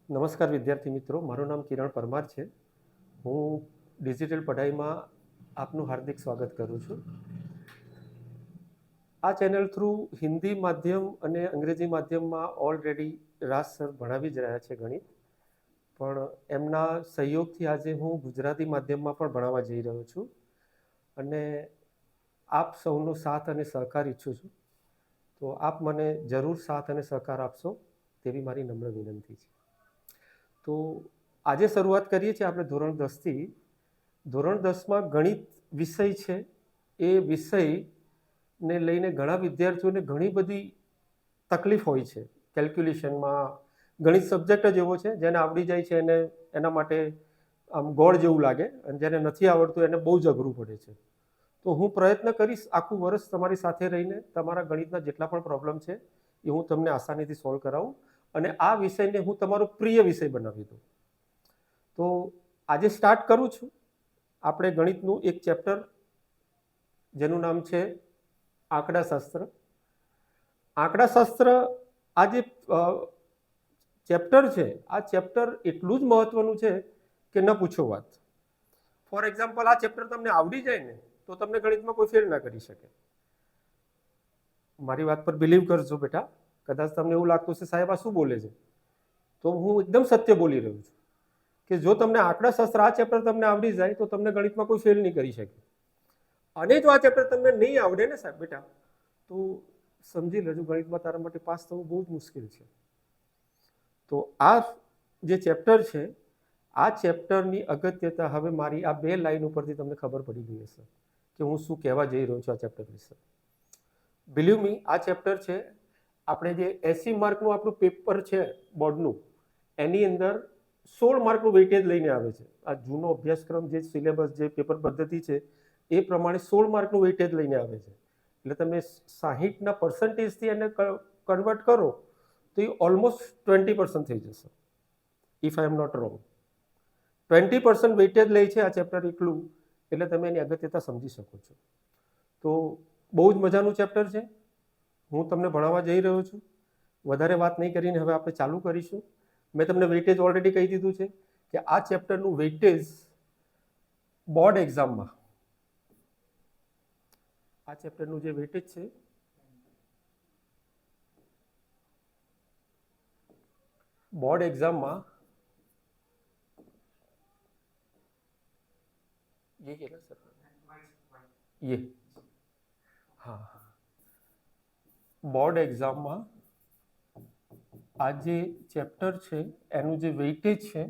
નમસ્કાર વિદ્યાર્થી મિત્રો, મારું નામ કિરણ પરમાર છે. હું ડિજિટલ પઢાઈમાં આપનું હાર્દિક સ્વાગત કરું છું. આ ચેનલ થ્રુ હિન્દી માધ્યમ અને અંગ્રેજી માધ્યમમાં ઓલરેડી રાજ સર ભણાવી જ રહ્યા છે ગણિત, પણ એમના સહયોગથી આજે હું ગુજરાતી માધ્યમમાં પણ ભણાવવા જઈ રહ્યો છું અને આપ સૌનો સાથ અને સહકાર ઈચ્છું છું. તો આપ મને જરૂર સાથ અને સહકાર આપશો તેવી મારી નમ્ર વિનંતી છે. તો આજે શરૂઆત કરીએ છીએ આપણે ધોરણ 10થી. ધોરણ 10માં ગણિત વિષય છે. એ વિષયને લઈને ઘણા વિદ્યાર્થીઓને ઘણી બધી તકલીફ હોય છે. કેલ્ક્યુલેશનમાં ગણિત સબ્જેક્ટ જ એવો છે જેને આવડી જાય છે એને એના માટે આમ ગોળ જેવું લાગે, અને જેને નથી આવડતું એને બહુ જ અઘરું પડે છે. તો હું પ્રયત્ન કરીશ આખું વર્ષ તમારી સાથે રહીને તમારા ગણિતના જેટલા પણ પ્રોબ્લેમ છે એ હું તમને આસાનીથી સોલ્વ કરાવું અને આ વિષયને હું તમારો પ્રિય વિષય બનાવી દઉં. તો આજે સ્ટાર્ટ કરું છું આપણે ગણિતનું એક ચેપ્ટર જેનું નામ છે આંકડાશાસ્ત્ર. આંકડાશાસ્ત્ર આ જે ચેપ્ટર છે, આ ચેપ્ટર એટલું જ મહત્વનું છે કે ન પૂછો વાત. ફોર એક્ઝામ્પલ, આ ચેપ્ટર તમને આવડી જાય ને તો તમને ગણિતમાં કોઈ ફેલ ના કરી શકે. મારી વાત પર બિલીવ કરજો બેટા. કદાચ તમને એવું લાગતું છે સાહેબ આ શું બોલે છે, તો હું એકદમ સત્ય બોલી રહ્યો છું કે જો તમને આંકડાશાસ્ત્ર આ ચેપ્ટર તમને આવડી જાય તો તમને ગણિતમાં કોઈ ફેલ નહીં કરી શકે. અને જો આ ચેપ્ટર તમને નહીં આવડે ને સાહેબ બેટા, તો સમજી લેજો ગણિતમાં તારા માટે પાસ થવું બહુ જ મુશ્કેલ છે. તો આ જે ચેપ્ટર છે, આ ચેપ્ટરની અગત્યતા હવે મારી આ 2 લાઈન ઉપરથી તમને ખબર પડી ગઈ હશે કે હું શું કહેવા જઈ રહ્યો છું આ ચેપ્ટર વિશે. બિલીવ મી, આ ચેપ્ટર છે આપણે જે 80 માર્કનું આપણું પેપર છે બોર્ડનું, એની અંદર 16 માર્કનું વેઇટેજ લઈને આવે છે. આ જૂનો અભ્યાસક્રમ જે સિલેબસ જે પેપર પદ્ધતિ છે એ પ્રમાણે 16 માર્કનું વેઇટેજ લઈને આવે છે. એટલે તમે 60ના પર્સન્ટેજથી એને કન્વર્ટ કરો તો એ ઓલમોસ્ટ 20% થઈ જશે, if I am not wrong. 20% weightage લે છે આ ચેપ્ટર એકલું, એટલે તમે એની અગત્યતા સમજી શકો છો. તો બહુ જ મજાનું ચેપ્ટર છે. હું તમને ભણાવવા જઈ રહ્યો છું. વધારે વાત નહીં કરીને હવે આપણે ચાલુ કરીશું. મેં તમને વેઇટેજ ઓલરેડી કહી દીધું છે કે આ ચેપ્ટરનું વેઇટેજ બોર્ડ એક્ઝામમાં, આ ચેપ્ટરનું જે વેઇટેજ છે બોર્ડ એક્ઝામમાં ये કેટલા સર ये હા, બોર્ડ એક્ઝામમાં આ જે ચેપ્ટર છે એનું જે વેઇટેજ છે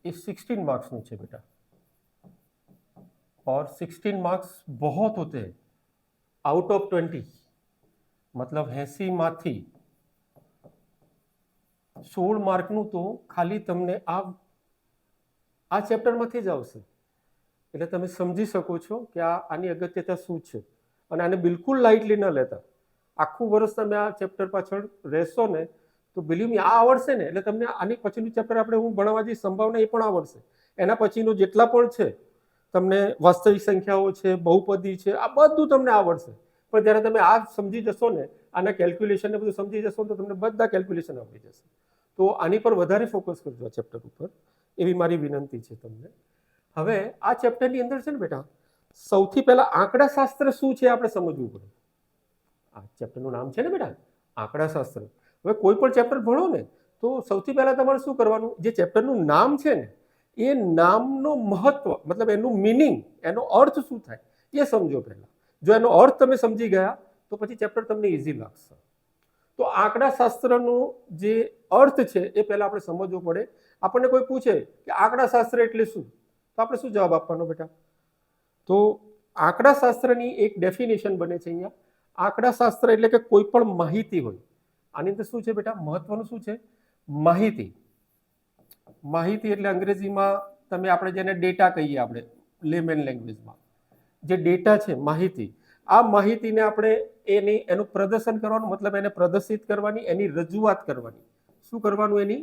એ 16 मार्क्स છે बेटा. और 16 मार्क्स बहुत होते हैं आउट ऑफ 20. मतलब 80 માંથી 16 માર્કનું તો ખાલી તમને આ ચેપ્ટરમાંથી જ આવશે. એટલે તમે સમજી શકો છો કે આની અગત્યતા શું છે. અને આને બિલકુલ લાઇટલી ન લેતા. આખું વર્ષ તમે આ ચેપ્ટર પાછળ રહેશો ને તો બિલીવ મી, આ આવડશે ને એટલે તમને આની પછીનું ચેપ્ટર આપણે હું ભણાવવા જઈશ સંભાવના એ પણ આવડશે. એના પછીનું જેટલા પણ છે, તમને વાસ્તવિક સંખ્યાઓ છે, બહુપદી છે, આ બધું તમને આવડશે. પણ જ્યારે તમે આ સમજી જશો ને, આના કેલ્ક્યુલેશન ને બધું સમજી જશો ને, તો તમને બધા કેલ્ક્યુલેશન આવડી જશે. તો આની પર વધારે ફોકસ કરજો આ ચેપ્ટર ઉપર, એવી મારી વિનંતી છે તમને. હવે આ ચેપ્ટરની અંદર છે ને બેટા, સૌથી પહેલા આંકડાશાસ્ત્ર શું છે આપણે સમજવું પડે. આ ચેપ્ટરનું નામ છે ને બેટા આંકડાશાસ્ત્ર. હવે કોઈ પણ ચેપ્ટર ભણો ને તો સૌથી પહેલા તમારે શું કરવાનું, જે ચેપ્ટરનું નામ છે ને એ નામનો મહત્વ, મતલબ એનું મિનિંગ, એનો અર્થ શું થાય એ સમજો પહેલા. જો એનો અર્થ તમે સમજી ગયા તો પછી ચેપ્ટર તમને ઇઝી લાગશે. તો આંકડાશાસ્ત્રનો જે અર્થ છે એ પહેલા આપણે સમજવો પડે. આપણને કોઈ પૂછે કે આંકડાશાસ્ત્ર એટલે શું, તો આપણે શું જવાબ આપવાનો બેટા? તો આંકડાશાસ્ત્રની એક ડેફિનેશન બને છે અહીંયા. આંકડાશાસ્ત્ર એટલે કે કોઈ પણ માહિતી હોય. આની અંદર શું છે બેટા, મહત્વનું શું છે? માહિતી. માહિતી એટલે અંગ્રેજીમાં તમે આપણે જેને ડેટા કહીએ, આપણે લેમેન લેંગ્વેજમાં જે ડેટા છે, માહિતી. આ માહિતીને આપણે એનું પ્રદર્શન કરવાનું, મતલબ એને પ્રદર્શિત કરવાની, એની રજૂઆત કરવાની. શું કરવાનું? એની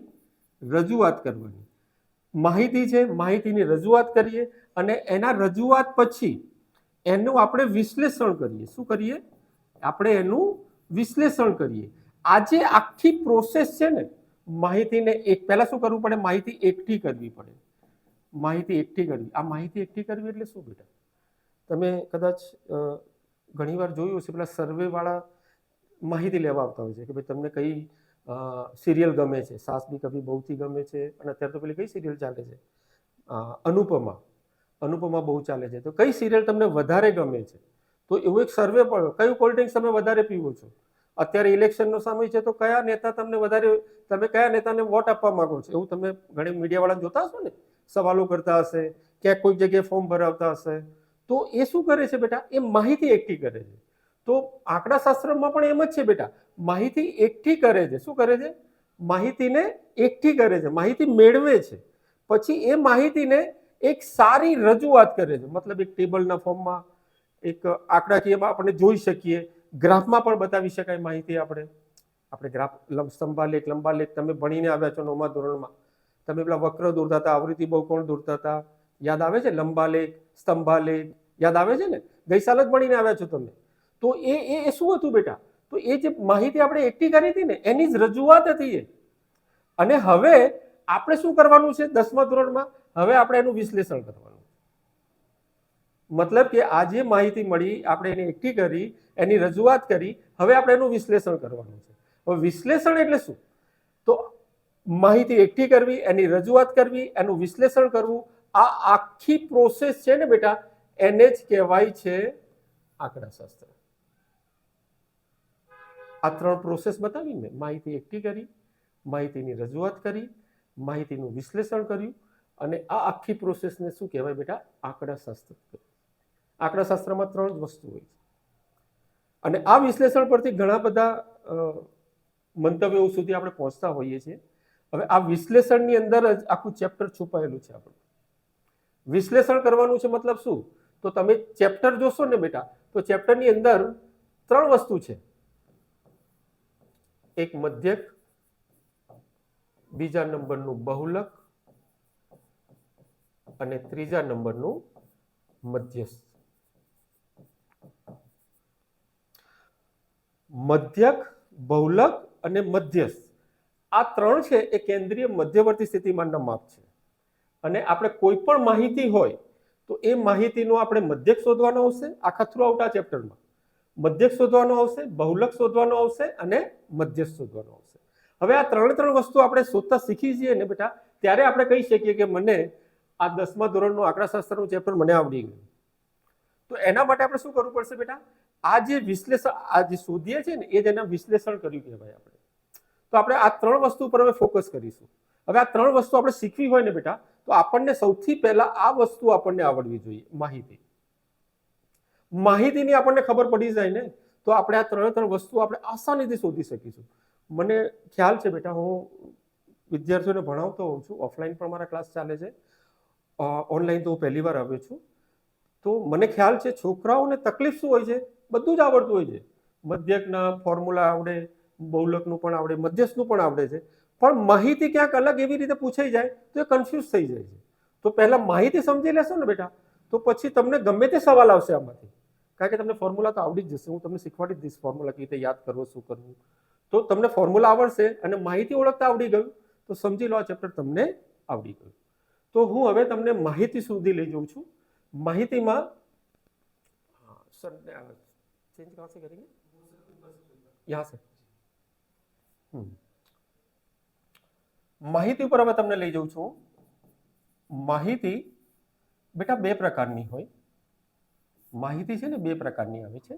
રજૂઆત કરવાની. માહિતી છે, માહિતીની રજૂઆત કરીએ અને એના રજૂઆત પછી એનું આપણે વિશ્લેષણ કરીએ. શું કરીએ? આપણે એનું વિશ્લેષણ કરીએ. આ જે આખી પ્રોસેસ છે ને, માહિતીને પહેલા શું કરવું પડે? માહિતી એકઠી કરવી પડે. માહિતી એકઠી કરવી. આ માહિતી એકઠી કરવી એટલે શું બેટા? તમે કદાચ ઘણીવાર જોયું હશે, પેલા સર્વેવાળા માહિતી લેવા આવતા હોય છે કે ભાઈ તમને કઈ સિરિયલ ગમે છે. સાસ ભી કભી બહુથી ગમે છે, અને અત્યારે તો પેલી કઈ સિરિયલ ચાલે છે? અનુપમા. અનુપમા બહુ ચાલે છે. તો કઈ સિરિયલ તમને વધારે ગમે છે? તો એવું એક સર્વે પણ, કયું કોલ્ડ ડ્રિંક્સ તમે વધારે પીવો છો? અત્યારે ઇલેક્શનનો સમય છે, તો કયા નેતા તમને વધારે, તમે કયા નેતાને વોટ આપવા માંગો છો? એવું તમે ઘણી મીડિયાવાળા જોતા હશો ને, સવાલો કરતા હશે, ક્યાંક કોઈક જગ્યાએ ફોર્મ ભરાવતા હશે. તો એ શું કરે છે બેટા? એ માહિતી એકઠી કરે છે. તો આંકડાશાસ્ત્રમાં પણ એમ જ છે બેટા, માહિતી એકઠી કરે છે. શું કરે છે? માહિતીને એકઠી કરે છે, માહિતી મેળવે છે. પછી એ માહિતીને એક સારી રજૂઆત કરે છે. મતલબ એક ટેબલના ફોર્મમાં, એક આંકડાકીયમાં આપણે જોઈ શકીએ, ગ્રાફમાં પણ બતાવી શકાય માહિતી. આપણે ગ્રાફ, સ્તંભાલેખ, લંબાલેખ તમે ભણીને આવ્યા છો 9મા ધોરણમાં. તમે પેલા વક્ર દોરતા હતા, આવૃત્તિ બહુકોણ દોરતા હતા, યાદ આવે છે? લંબાલેખ, સ્તંભાલેખ યાદ આવે છે ને? ગઈ સાલ જ ભણીને આવ્યા છો તમે. તો એ શું હતું બેટા? તો એ જે માહિતી આપણે એકઠી કરી હતી ને, એની જ રજૂઆત હતી એ. અને હવે આપણે શું કરવાનું છે 10મા ધોરણમાં? હવે આપણે એનું વિશ્લેષણ કરવાનું. મતલબ કે આ જે માહિતી મળી, આપણે એને એકઠી કરી, એની રજૂઆત કરી, હવે આપણે એનું વિશ્લેષણ કરવાનું છે. હવે વિશ્લેષણ એટલે શું? તો માહિતી એકઠી કરવી, એની રજૂઆત કરવી, એનું વિશ્લેષણ કરવું, આ આખી પ્રોસેસ છે ને બેટા, એને જ કહેવાય છે આંકડાશાસ્ત્ર. આ 3 પ્રોસેસ બતાવી મેં. માહિતી એકઠી કરી, માહિતીની રજૂઆત કરી, માહિતીનું વિશ્લેષણ કર્યું, અને આ આખી પ્રોસેસને શું કહેવાય બેટા? આંકડાશાસ્ત્ર. આંકડાશાસ્ત્રમાં 3 જ વસ્તુ હોય છે. અને આ વિશ્લેષણ પરથી ઘણા બધા મંતવ્યો સુધી આપણે પહોંચતા હોઈએ છીએ. હવે આ વિશ્લેષણની અંદર જ આખું ચેપ્ટર છુપાયેલું છે. આપણું વિશ્લેષણ કરવાનું છે. મતલબ શું? તો તમે ચેપ્ટર જોશો ને બેટા, તો ચેપ્ટરની અંદર 3 વસ્તુ છે. એક મધ્યક, બીજા નંબરનું બહુલક, અને ત્રીજા નંબરનું મધ્યસ્થ. મધ્યક, બહુલક અને મધ્યસ્થ, આ 3 છે એ કેન્દ્રીય મધ્યવર્તી સ્થિતિમાનના માપ છે. અને આપણે કોઈ પણ માહિતી હોય તો એ માહિતીનો આપણે મધ્યક શોધવાનો આવશે. આખા થ્રુ આઉટ આ ચેપ્ટરમાં મધ્યક શોધવાનો આવશે, બહુલક શોધવાનો આવશે, અને મધ્યસ્થ શોધવાનો આવશે. હવે આ 3 વસ્તુ આપણે શોધતા શીખી જઈએ ને બેટા, ત્યારે આપણે કહી શકીએ કે મને આ 10મા ધોરણનું આંકડાશાસ્ત્રનું ચેપ્ટર મને આવડી ગયું. તો એના માટે આપણે શું કરવું પડશે બેટા? આ જે વિશ્લેષણ, આ જે શોધીએ છે ને, એ જ એના વિશ્લેષણ કર્યું કહેવાય આપણે. તો આપણે આ 3 વસ્તુ પર હવે ફોકસ કરીશું. હવે આ 3 વસ્તુ આપણે શીખવી હોય ને બેટા, તો આપણને સૌથી પહેલા આ વસ્તુ આપણને આવડવી જોઈએ, માહિતી. માહિતીની આપણને ખબર પડી જાય ને, તો આપણે આ 3 વસ્તુ આપણે આસાનીથી શોધી શકીશું. મને ખ્યાલ છે બેટા, હું વિદ્યાર્થીઓને ભણાવતો હોઉં છું. ઓફલાઈન પણ મારા ક્લાસ ચાલે છે, ઓનલાઈન તો હું પહેલી વાર આવ્યો છું. તો મને ખ્યાલ છે છોકરાઓને તકલીફ શું હોય છે? બધું જ આવડતું હોય છે. મધ્યકના ફોર્મ્યુલા આવડે, બહુલકનું પણ આવડે, મધ્યસ્થનું પણ આવડે છે. પણ માહિતી ક્યાંક અલગ એવી રીતે પૂછાઈ જાય તો એ કન્ફ્યુઝ થઈ જાય છે. તો પહેલા માહિતી સમજી લેશો ને બેટા, તો પછી તમને ગમે તે સવાલ આવશે આમાંથી. કારણ કે તમને ફોર્મ્યુલા તો આવડી જ જશે. હું તમને શીખવાડી જ દઈશ ફોર્મ્યુલા કેવી રીતે યાદ કરવો, શું કરવું. તો તમને ફોર્મ્યુલા આવડશે અને માહિતી ઓળખતા આવડી ગયું, તો સમજી લો આ ચેપ્ટર તમને આવડી ગયું. તો હું હવે તમને માહિતી સુધી લઈ જાઉં છું. માહિતીમાં चेंज कहाँ से करेंगे? यहाँ से. માહિતી ઉપર હવે તમને લઈ જાઉં છું. માહિતી બેટા 2 પ્રકારની હોય. માહિતી છે ને 2 પ્રકારની આવે છે.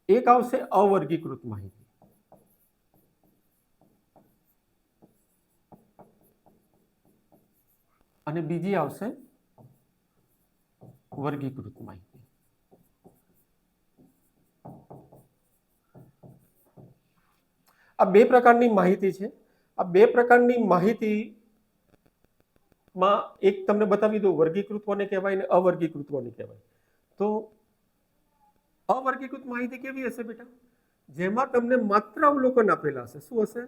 એક આવશે અવર્ગીકૃત માહિતી, અને બીજી આવશે વર્ગીકૃત માહિતી. આ 2 પ્રકારની માહિતી છે. આ 2 પ્રકારની માહિતીમાં એક તમને બતાવી દઉં, વર્ગીકૃત કોને કહેવાય ને અવર્ગીકૃત કોને કહેવાય. તો અવર્ગીકૃત માહિતી કેવી હશે બેટા? જેમાં તમને માત્ર અવલોકન આપેલા હશે. શું હશે?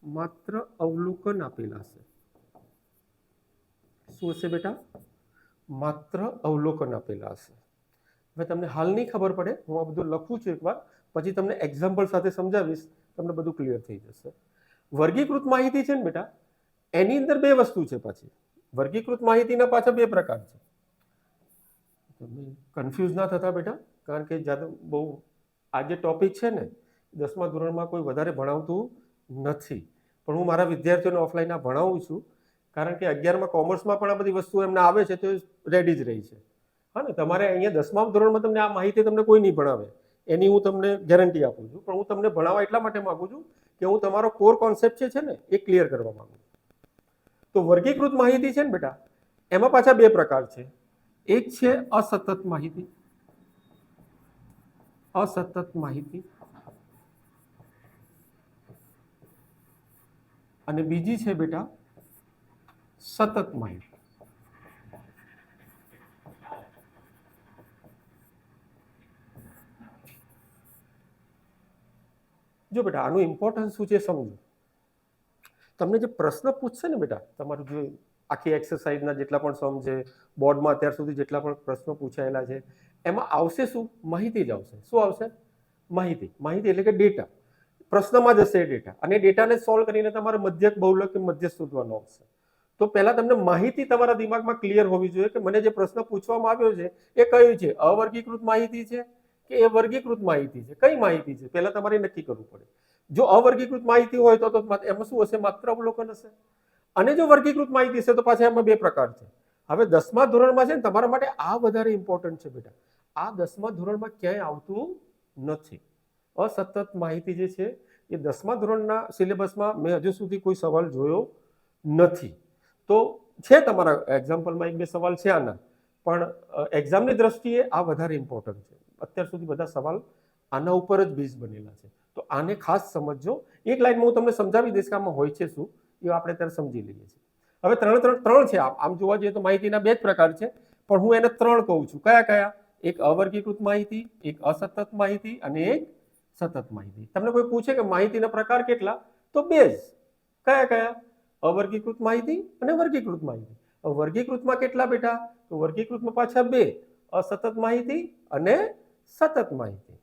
માત્ર અવલોકન આપેલા હશે. શું હશે બેટા? માત્ર અવલોકન આપેલા હશે. હવે તમને હાલ નહીં ખબર પડે, હું આ બધું લખું છું એકવાર, પછી તમને એક્ઝામ્પલ સાથે સમજાવીશ, તમને બધું ક્લિયર થઈ જશે. વર્ગીકૃત માહિતી છે ને બેટા, એની અંદર બે વસ્તુ છે. પાછી વર્ગીકૃત માહિતીના પાછા બે પ્રકાર છે. તમે કન્ફ્યુઝ ના થતા બેટા, કારણ કે જ્યાં બહુ આ જે ટોપિક છે ને 10મા ધોરણમાં કોઈ વધારે ભણાવતું નથી, પણ હું મારા વિદ્યાર્થીઓને ઓફલાઈન ભણાવું છું, કારણ કે 11મા કોમર્સમાં પણ આ બધી વસ્તુઓ એમને આવે છે તો રેડી જ રહી છે. હા ને, તમારે અહીંયા 10મા ધોરણમાં તમને આ માહિતી તમને કોઈ નહીં ભણાવે, એની હું તમને ગેરંટી આપું છું. પણ હું તમને ભણાવવા એટલા માટે માગું છું કે હું તમારો કોર કોન્સેપ્ટ છે ને એ ક્લિયર કરવા માંગુ છું. તો વર્ગીકૃત માહિતી છે ને બેટા, એમાં પાછા બે પ્રકાર છે. એક છે અસતત માહિતી, અસતત માહિતી, અને બીજી છે બેટા સતત માહિતી. જો બેટા આનું ઇમ્પોર્ટન્સ શું છે સમજો. તમને જે પ્રશ્ન પૂછશે ને બેટા, તમારું જે આખી એક્સરસાઇઝના જેટલા પણ સમ છે, બોર્ડમાં અત્યાર સુધી જેટલા પણ પ્રશ્નો પૂછાયેલા છે, એમાં આવશે શું? માહિતી જ આવશે. શું આવશે? માહિતી. માહિતી એટલે કે ડેટા. પ્રશ્નમાં જશે ડેટા, અને ડેટાને સોલ્વ કરીને તમારે મધ્યક, બહુલક કે મધ્યસ્થ શોધવાનો આવશે. તો પહેલા તમને માહિતી તમારા દિમાગમાં ક્લિયર હોવી જોઈએ કે મને જે પ્રશ્ન પૂછવામાં આવ્યો છે એ કયું છે, અવર્ગીકૃત માહિતી છે કે એ વર્ગીકૃત માહિતી છે, કઈ માહિતી છે, પહેલા તમારે નક્કી કરવું પડે. જો અવર્ગીકૃત માહિતી હોય તો એમાં શું હશે? માત્ર અવલોકન હશે. અને જો વર્ગીકૃત માહિતી છે તો પાછા એમાં બે પ્રકાર છે. હવે 10મા ધોરણમાં છે ને, તમારા માટે આ વધારે ઇમ્પોર્ટન્ટ છે બેટા. આ 10મા ધોરણમાં ક્યાંય આવતું નથી. અસતત માહિતી જે છે એ 10મા ધોરણના સિલેબસમાં મેં હજુ સુધી કોઈ સવાલ જોયો નથી. તો છે તમારા એક્ઝામ્પલમાં એક બે સવાલ છે આના, પણ એક્ઝામની દ્રષ્ટિએ આ વધારે ઇમ્પોર્ટન્ટ છે. અત્યાર સુધી બધા સવાલ આના ઉપર જ બેઝ બનેલા છે. તો આને ખાસ સમજજો. એક લાઈનમાં હું તમને સમજાવી દઈશ કે આમાં હોય છે શું, એ આપણે ત્યારે સમજી લઈએ છીએ. હવે ત્રણ છે. આમ જોવા જઈએ તો માહિતીના બે જ પ્રકાર છે, પણ હું એને ત્રણ કહું છું. કયા કયા? એક અવર્ગીકૃત માહિતી, એક અસતત માહિતી, અને એક સતત માહિતી. તમને કોઈ પૂછે કે માહિતીના પ્રકાર કેટલા, તો બે જ. કયા કયા? અવર્ગીકૃત માહિતી અને વર્ગીકૃત માહિતી. વર્ગીકૃતમાં કેટલા બેટા? તો વર્ગીકૃતમાં પાછા બે, અસતત માહિતી અને સતત માહિતી.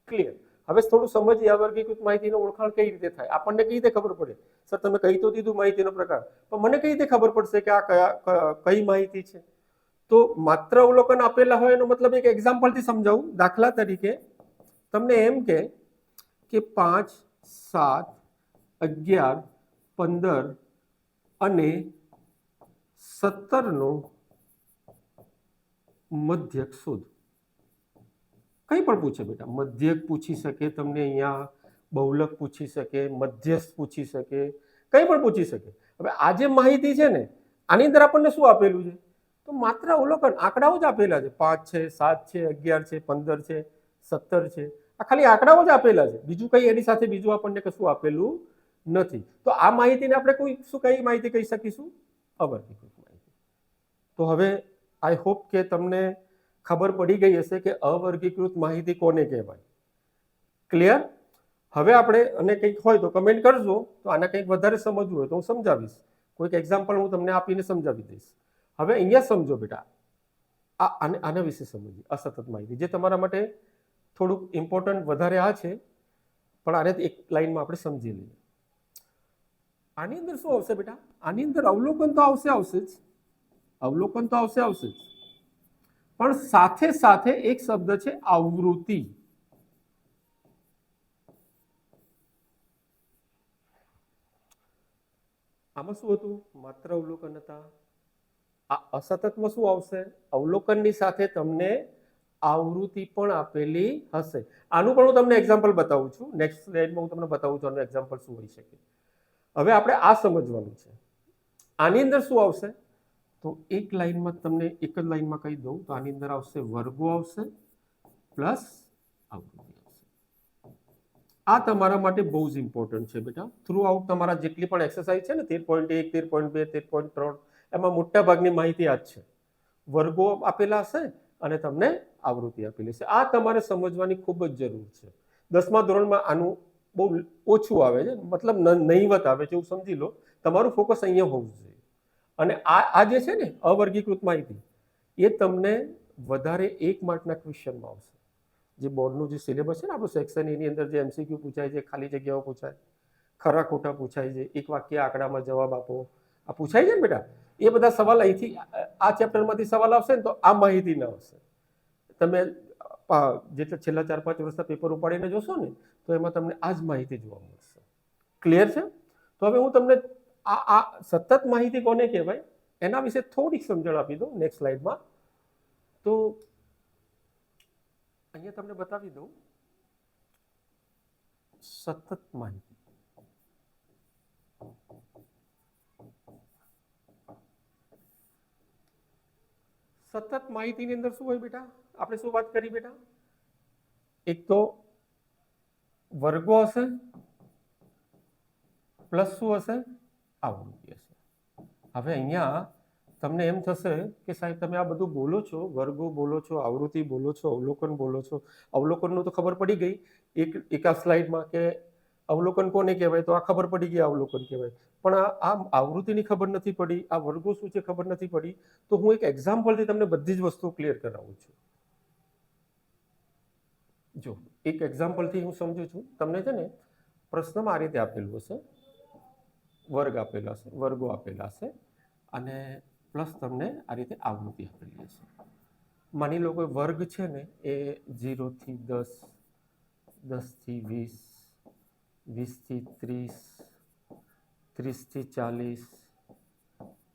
ક્લિયર? હવે થોડું સમજીએ અવર્ગીકૃત માહિતીનો ઓળખાણ કઈ રીતે થાય. આપણને કઈ રીતે ખબર પડે? સર તમે કહી તો દીધું માહિતીનો પ્રકાર, પણ મને કઈ રીતે ખબર પડશે કે આ કઈ માહિતી છે? તો માત્ર અવલોકન આપેલા હોય એનો મતલબ એક એક્ઝામ્પલથી સમજાવું. દાખલા તરીકે તમને એમ કે 5, 7, 11, 15 અને 17 નો મધ્યક શોધ. કંઈ પણ પૂછે બેટા. મધ્યક પૂછી શકે તમને, અહીંયા બહુલક પૂછી શકે, મધ્યસ્થ પૂછી શકે, કંઈ પણ પૂછી શકે. હવે આ જે માહિતી છે ને, આની અંદર આપણને શું આપેલું છે? તો માત્ર અવલોકન, આંકડાઓ જ આપેલા છે. 5 છે, 7 છે, 11 છે, 15 છે, 17 છે. આ ખાલી આંકડાઓ જ આપેલા છે. બીજું કંઈ એની સાથે બીજું આપણને કશું આપેલું નથી. તો આ માહિતીને આપણે કોઈ કઈ માહિતી કહી શકીશું? અવર્ગીકૃત માહિતી. તો હવે આઈ હોપ કે તમને ખબર પડી ગઈ હશે કે અવર્ગીકૃત માહિતી કોને કહેવાય. ક્લિયર? હવે આપણે, અને કંઈક હોય તો કમેન્ટ કરજો. તો આને કંઈક વધારે સમજવું હોય તો હું સમજાવીશ. કોઈક એક્ઝામ્પલ હું તમને આપીને સમજાવી દઈશ. હવે અહીંયા સમજો બેટા, આના વિશે સમજીએ. અસતત માહિતી જે તમારા માટે થોડુંક ઇમ્પોર્ટન્ટ વધારે આ છે, પણ આને એક લાઈનમાં આપણે સમજી લઈએ. આની અંદર શું આવશે બેટા? આની અંદર અવલોકન તો આવશે જ, અવલોકન તો આવશે જ, પણ સાથે સાથે એક શબ્દ છે આવૃત્તિ. આમાં શું હતું? માત્ર અવલોકન હતા. આ અસતતમાં શું આવશે? અવલોકનની સાથે તમને આવૃત્તિ પણ આપેલી હશે. આનું પણ હું તમને એક્ઝામ્પલ બતાવું છું. નેક્સ્ટ સ્લાઇડમાં હું તમને બતાવું છું આનું એક્ઝામ્પલ શું હોઈ શકે. હવે આપણે આ સમજવાનું છે. આની અંદર શું આવશે? તો એક લાઈનમાં તમને એક જ લાઈનમાં કહી દઉં તો આની અંદર આવશે વર્ગો આવશે પ્લસ આવૃત્તિ આવશે. આ તમારા માટે બહુ જ ઇમ્પોર્ટન્ટ છે બેટા. થ્રુ આઉટ તમારા જેટલી પણ એક્સરસાઇઝ છે ને 13.1, 13.2, 13.3, એમાં મોટા ભાગની માહિતી આ જ છે. વર્ગો આપેલા હશે અને તમને આવૃત્તિ આપેલી છે. આ તમારે સમજવાની ખૂબ જ જરૂર છે. 10મા ધોરણમાં આનું બહુ ઓછું આવે છે, મતલબ નહીવત આવે છે, એવું સમજી લો. તમારું ફોકસ અહીંયા હોવું જોઈએ. અને આ જે છે ને અવર્ગીકૃત માહિતી, એ તમને વધારે 1 માર્કના ક્વેશ્ચનમાં આવશે. જે બોર્ડનું જે સિલેબસ છે ને આપણું સેક્શન, એની અંદર જે MCQ પૂછાય છે, ખાલી જગ્યાઓ પૂછાય, ખરા ખોટા પૂછાય છે, એક વાક્ય આંકડામાં જવાબ આપો, આ પૂછાય છે ને બેટા. એ બધા સવાલ અહીંથી આ ચેપ્ટરમાંથી સવાલ આવશે ને તો આ માહિતી ન આવશે. તમે જેટલા છેલ્લા 4-5 વર્ષના પેપર ઉપાડીને જોશો ને તો એમાં તમને આ જ માહિતી જોવા મળશે. ક્લિયર છે? તો હવે હું તમને આ સતત માહિતી કોને કહેવાય એના વિશે થોડીક સમજણ આપી દઉં નેક્સ્ટ સ્લાઇડમાં. તો અહીંયા તમને બતાવી દઉં સતત માહિતી. સતત માહિતીની અંદર શું હોય બેટા? આપણે શું વાત કરી બેટા? એક તો વર્ગો હશે પ્લસ શું હશે? આવૃત્તિ હશે. હવે અહીંયા તમને એમ થશે કે સાહેબ તમે આ બધું બોલો છો, વર્ગો બોલો છો, આવૃત્તિ બોલો છો, અવલોકન બોલો છો. અવલોકનનું તો ખબર પડી ગઈ એકા સ્લાઇડમાં કે અવલોકન કોને કહેવાય, તો આ ખબર પડી ગઈ અવલોકન કહેવાય. પણ આ આવૃત્તિની ખબર નથી પડી, આ વર્ગો શું છે ખબર નથી પડી. તો હું એક એક્ઝામ્પલથી તમને બધી જ વસ્તુ ક્લિયર કરાવું છું. જો એક એક્ઝામ્પલથી હું સમજુ છું. તમને છે ને પ્રશ્નમાં આ રીતે આપેલું હશે, વર્ગ આપેલા હશે, વર્ગો આપેલા હશે અને પ્લસ તમને આ રીતે આવૃત્તિ આપેલી હશે. માની લો કોઈ વર્ગ છે ને એ 0 થી 10, 10 થી 20, 20 થી 30, 30 થી 40,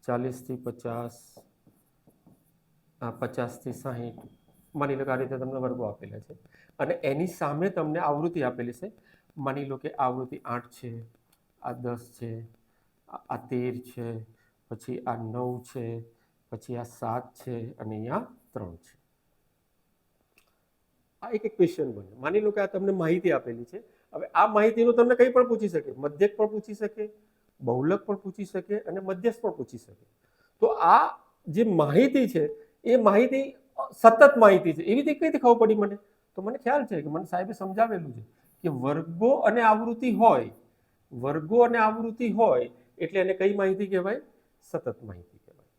40 થી 50, 50 થી 60, માની લો કે આ રીતે તમને વર્ગો આપેલા છે અને એની સામે તમને આવૃત્તિ આપેલી છે. માની લો કે આવૃત્તિ 8 છે, આ 10 છે, આ 13 છે, પછી આ 9 છે, પછી આ 7 છે અને અહીંયા 3 છે. આ એક ક્વેશ્ચન બને. માની લો કે આ તમને માહિતી આપેલી છે. હવે આ માહિતીનું તમને કંઈ પણ પૂછી શકે, મધ્યક પણ પૂછી શકે, બહુલક પણ પૂછી શકે અને મધ્યસ્થ પણ પૂછી શકે. તો આ જે માહિતી છે એ માહિતી સતત માહિતી છે. એવી રીતે કઈ રીતે ખબર પડી મને? તો મને ખ્યાલ છે કે મને સાહેબે સમજાવેલું છે કે વર્ગો અને આવૃત્તિ હોય, વર્ગો અને આવૃત્તિ હોય એટલે એને કઈ માહિતી કહેવાય? સતત માહિતી કહેવાય.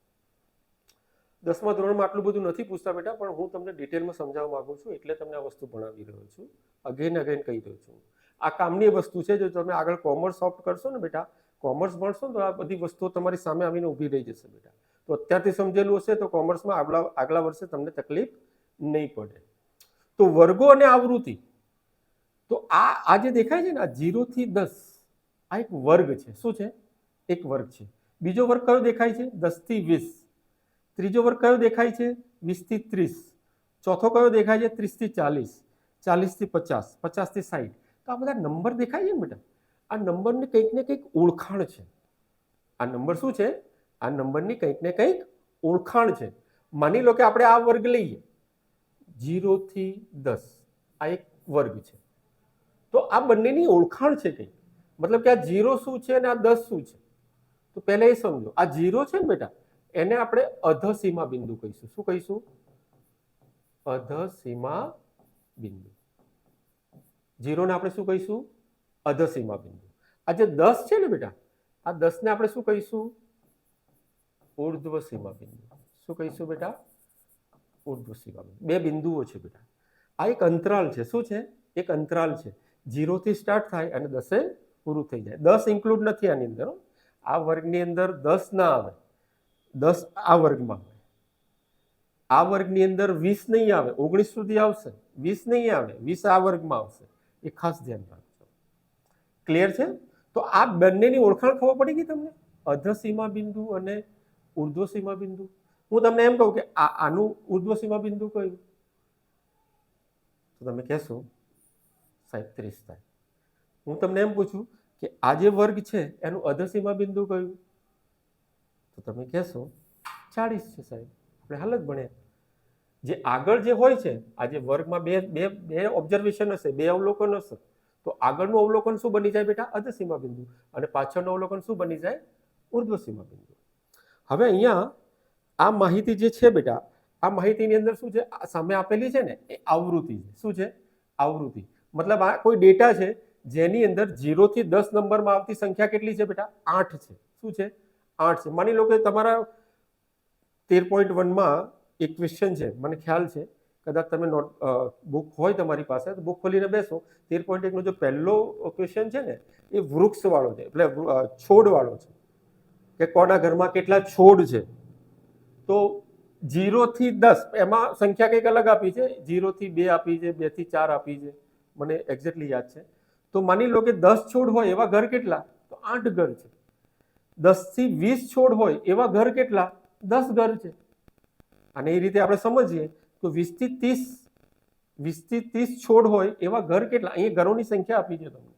10મા ધોરણમાં આટલું બધું નથી પૂછતા બેટા, પણ હું તમને ડિટેલમાં સમજાવવા માંગુ છું એટલે તમને આ વસ્તુ ભણાવી રહ્યો છું. અગેન કહી રહ્યો છું. આ કામની વસ્તુ છે. જો તમે આગળ કોમર્સ ઓપ્ટ કરશો ને બેટા, કોમર્સ ભણશો ને તો આ બધી વસ્તુઓ તમારી સામે આવીને ઊભી રહી જશે બેટા. તો અત્યારથી સમજેલું હશે તો કોમર્સમાં આગલા વર્ષે તમને તકલીફ નહીં પડે. તો વર્ગો અને આવૃત્તિ, તો આ જે દેખાય છે ને આ 0 થી 10, આ એક વર્ગ છે. શું છે? એક વર્ગ છે. બીજો વર્ગ કયો દેખાય છે? 10 થી 20. ત્રીજો વર્ગ કયો દેખાય છે? 20 થી 30. ચોથો કયો દેખાય છે? 30 થી 40, 40 થી 50, 50 થી 60. તો આ બધા નંબર દેખાય છે ને બેટા, આ નંબરની કંઈક ને કંઈક ઓળખાણ છે. આ નંબર શું છે? આ નંબરની કંઈક ને કંઈક ઓળખાણ છે. માની લો કે આપણે આ વર્ગ લઈએ 0 થી 10, આ એક વર્ગ છે. તો આ બંનેની ઓળખાણ છે કંઈક, મતલબ કે આ 0 શું છે અને આ 10 શું છે. તો પહેલા એ સમજો, આ 0 છે ને બેટા એને આપણે અધસીમા બિંદુ કહીશું. શું કહીશું? અધસીમા બિંદુ. 0 ને આપણે શું કહીશું? અધસીમા બિંદુ. આ જે 10 છે ને બેટા, આ 10 ને આપણે શું કહીશું? ઉર્ધ્વ સીમા બિંદુ. શું કહીશું બેટા? ઉર્ધ્વ સીમા બિંદુ. બે બિંદુઓ છે બેટા. આ એક અંતરાલ છે. શું છે? એક અંતરાલ છે. 0 થી સ્ટાર્ટ થાય અને 10 પૂરું થઈ જાય. 10 ઇન્ક્લુડ નથી આની અંદર. આ વર્ગની અંદર 10 ના આવે, 10 આ વર્ગમાં આવે. આ વર્ગની અંદર 20 નહીં આવે, 19 સુધી આવશે. 20 નહીં આવે, 20 આ વર્ગમાં આવશે. એ ખાસ ધ્યાન રાખજો. ક્લિયર છે? તો આ બંનેની ઓળખાણ ખબર પડી ગઈ તમને? અધસીમા બિંદુ અને ઉર્ધ્વ સીમા બિંદુ. હું તમને એમ કહું કે આનું ઉર્ધ્વ સીમા બિંદુ કયું? તો તમે કહેશો સાહેબ 30 થાય. હું તમને એમ પૂછું કે આ જે વર્ગ છે એનું અધસીમા બિંદુ કયું? તો તમે કહેશો 40 છે સાહેબ. આપણે હાલ જ ભણ્યા. જે આગળ જે હોય છે, આ જે વર્ગમાં બે ઓબ્ઝર્વેશન હશે, બે અવલોકન હશે, તો આગળનું અવલોકન શું બની જાય બેટા? અધસીમા બિંદુ. અને પાછળનું અવલોકન શું બની જાય? ઉર્ધ્વ સીમા બિંદુ. હવે અહીંયા આ માહિતી જે છે બેટા, આ માહિતીની અંદર શું છે? સામે આપેલી છે ને એ આવૃત્તિ છે. શું છે? આવૃત્તિ. મતલબ આ કોઈ ડેટા છે જેની અંદર 0 થી 10 નંબરમાં આવતી સંખ્યા કેટલી છે બેટા? 8 છે. શું છે? 8 છે. માની લો કે તમારા 13.1માં એક ક્વેશ્ચન છે, મને ખ્યાલ છે કદાચ તમે બુક હોય તમારી પાસે તો બુક ખોલીને બેસો. 13.1 નો જો પહેલો ક્વેશ્ચન છે ને એ વૃક્ષવાળો છે, એટલે છોડવાળો છે કે કોના ઘરમાં કેટલા છોડ છે. તો 0 થી 10 એમાં સંખ્યા કંઈક અલગ આપી છે, 0 થી 2 આપી છે, 2 થી 4 આપી છે, મને એક્ઝેક્ટલી યાદ છે. તો માની લો કે 10 છોડ હોય એવા ઘર કેટલા? તો 8 ઘર છે. 10 થી 20 છોડ હોય એવા ઘર કેટલા? 10 ઘર છે. અને એ રીતે આપણે સમજીએ તો 20 થી 30 છોડ હોય એવા ઘર કેટલા? અહીંયા ઘરોની સંખ્યા આપી છે તમને,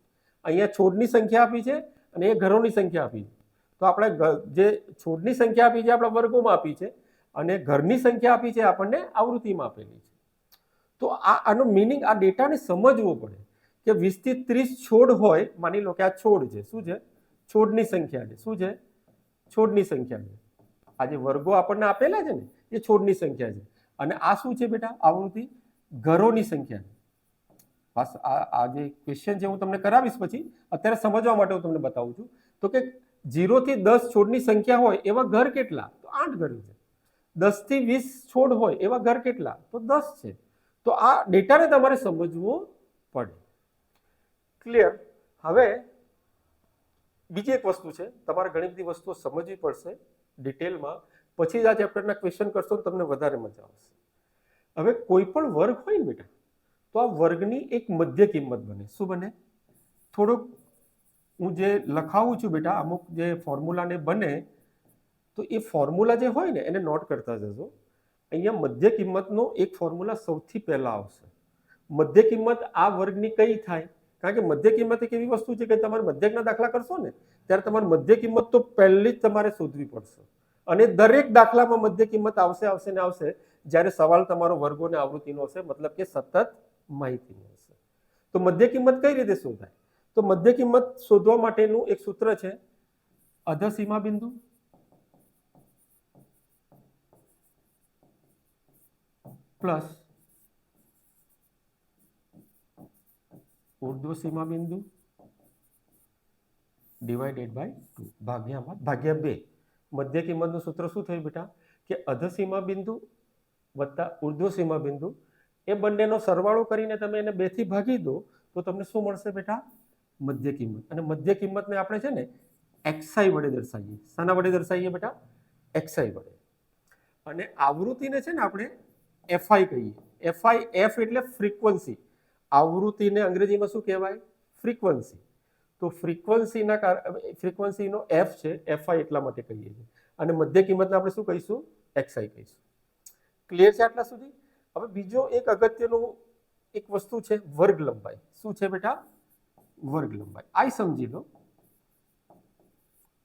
અહીંયા છોડની સંખ્યા આપી છે અને એ ઘરોની સંખ્યા આપી છે. તો આપણે જે છોડની સંખ્યા આપી છે આપણે વર્ગોમાં આપી છે અને ઘરની સંખ્યા આપી છે આપણને આવૃત્તિમાં આપેલી છે. તો આનો મિનિંગ, આ ડેટાને સમજવો પડે કે 20 થી 30 છોડ હોય, માની લો કે આ છોડ છે, શું છે? છોડની સંખ્યા છે. શું છે? છોડની સંખ્યા છે. આ જે વર્ગો આપણને આપેલા છે ને એ છોડની સંખ્યા છે. અને આ શું છે બેટા? આવૃત્તિ ઘરોની સંખ્યા છે. બસ આ જે ક્વેશ્ચન છે હું તમને કરાવીશ પછી, અત્યારે સમજવા માટે હું તમને બતાવું છું. તો કે 0 થી 10 છોડની સંખ્યા હોય એવા ઘર કેટલા? તો 8 ઘર છે. 10 થી 20 છોડ હોય એવા ઘર કેટલા? તો 10 છે. તો આ ડેટાને તમારે સમજવો પડે. ક્લિયર? હવે બીજી એક વસ્તુ છે, તમારે ઘણી બધી વસ્તુઓ સમજવી પડશે ડિટેલમાં, પછી જ આ ચેપ્ટરના ક્વેશ્ચન કરશો તો તમને વધારે મજા આવશે. હવે કોઈ પણ વર્ગ હોય ને બેટા, તો આ વર્ગની એક મધ્ય કિંમત બને. શું બને? થોડુંક હું જે લખાવું છું બેટા, અમુક જે ફોર્મ્યુલાને બને, તો એ ફોર્મ્યુલા જે હોય ને એને નોટ કરતા જજો. અહીંયા મધ્ય કિંમતનો એક ફોર્મ્યુલા સૌથી પહેલા આવશે. મધ્ય કિંમત આ વર્ગની કઈ થાય? કારણ કે મધ્ય કિંમત એક એવી વસ્તુ છે કે તમારે મધ્યકના દાખલા કરશો ને ત્યારે તમારે મધ્ય કિંમત તો પહેલી જ તમારે શોધવી પડશે. અને દરેક દાખલામાં મધ્ય કિંમત આવશે ને આવશે જ્યારે સવાલ તમારો વર્ગો અને આવૃત્તિનો હશે, મતલબ કે સતત માહિતીનો હશે. તો મધ્ય કિંમત કઈ રીતે શોધાય? તો મધ્ય કિંમત શોધવા માટેનું એક સૂત્ર છે, અધસીમા બિંદુ પ્લસ ઉર્ધ્વ સીમા બિંદુ ડિવાઇડેડ બાય 2 ભાગ્યા 2. મધ્ય કિંમતનું સૂત્ર શું થયું બેટા? કે અધસીમા બિંદુ વત્તા ઉર્ધ્વ સીમા બિંદુ, એ બંનેનો સરવાળો કરીને તમે એને 2 થી ભાગી દો તો તમને શું મળશે બેટા? મધ્ય કિંમત. અને મધ્ય કિંમતને આપણે છે ને XI વડે દર્શાવીએ. શાના વડે દર્શાવીએ બેટા? XI વડે. અને આવૃત્તિને છે ને આપણે FI કહીએ. F એટલે ફ્રીક્વન્સી. આવૃત્તિને અંગ્રેજીમાં શું કહેવાય? ફ્રીક્વન્સી. તો ફ્રીક્વન્સીનો F છે, FI એટલા માટે કહીએ છીએ. અને મધ્ય કિંમતને આપણે શું કહીશું? XI કહીશું. ક્લિયર છે આટલા સુધી? હવે બીજો એક અગત્યનું એક વસ્તુ છે વર્ગ લંબાઈ. શું છે બેટા? વર્ગ લંબાઈ. આ સમજી લો.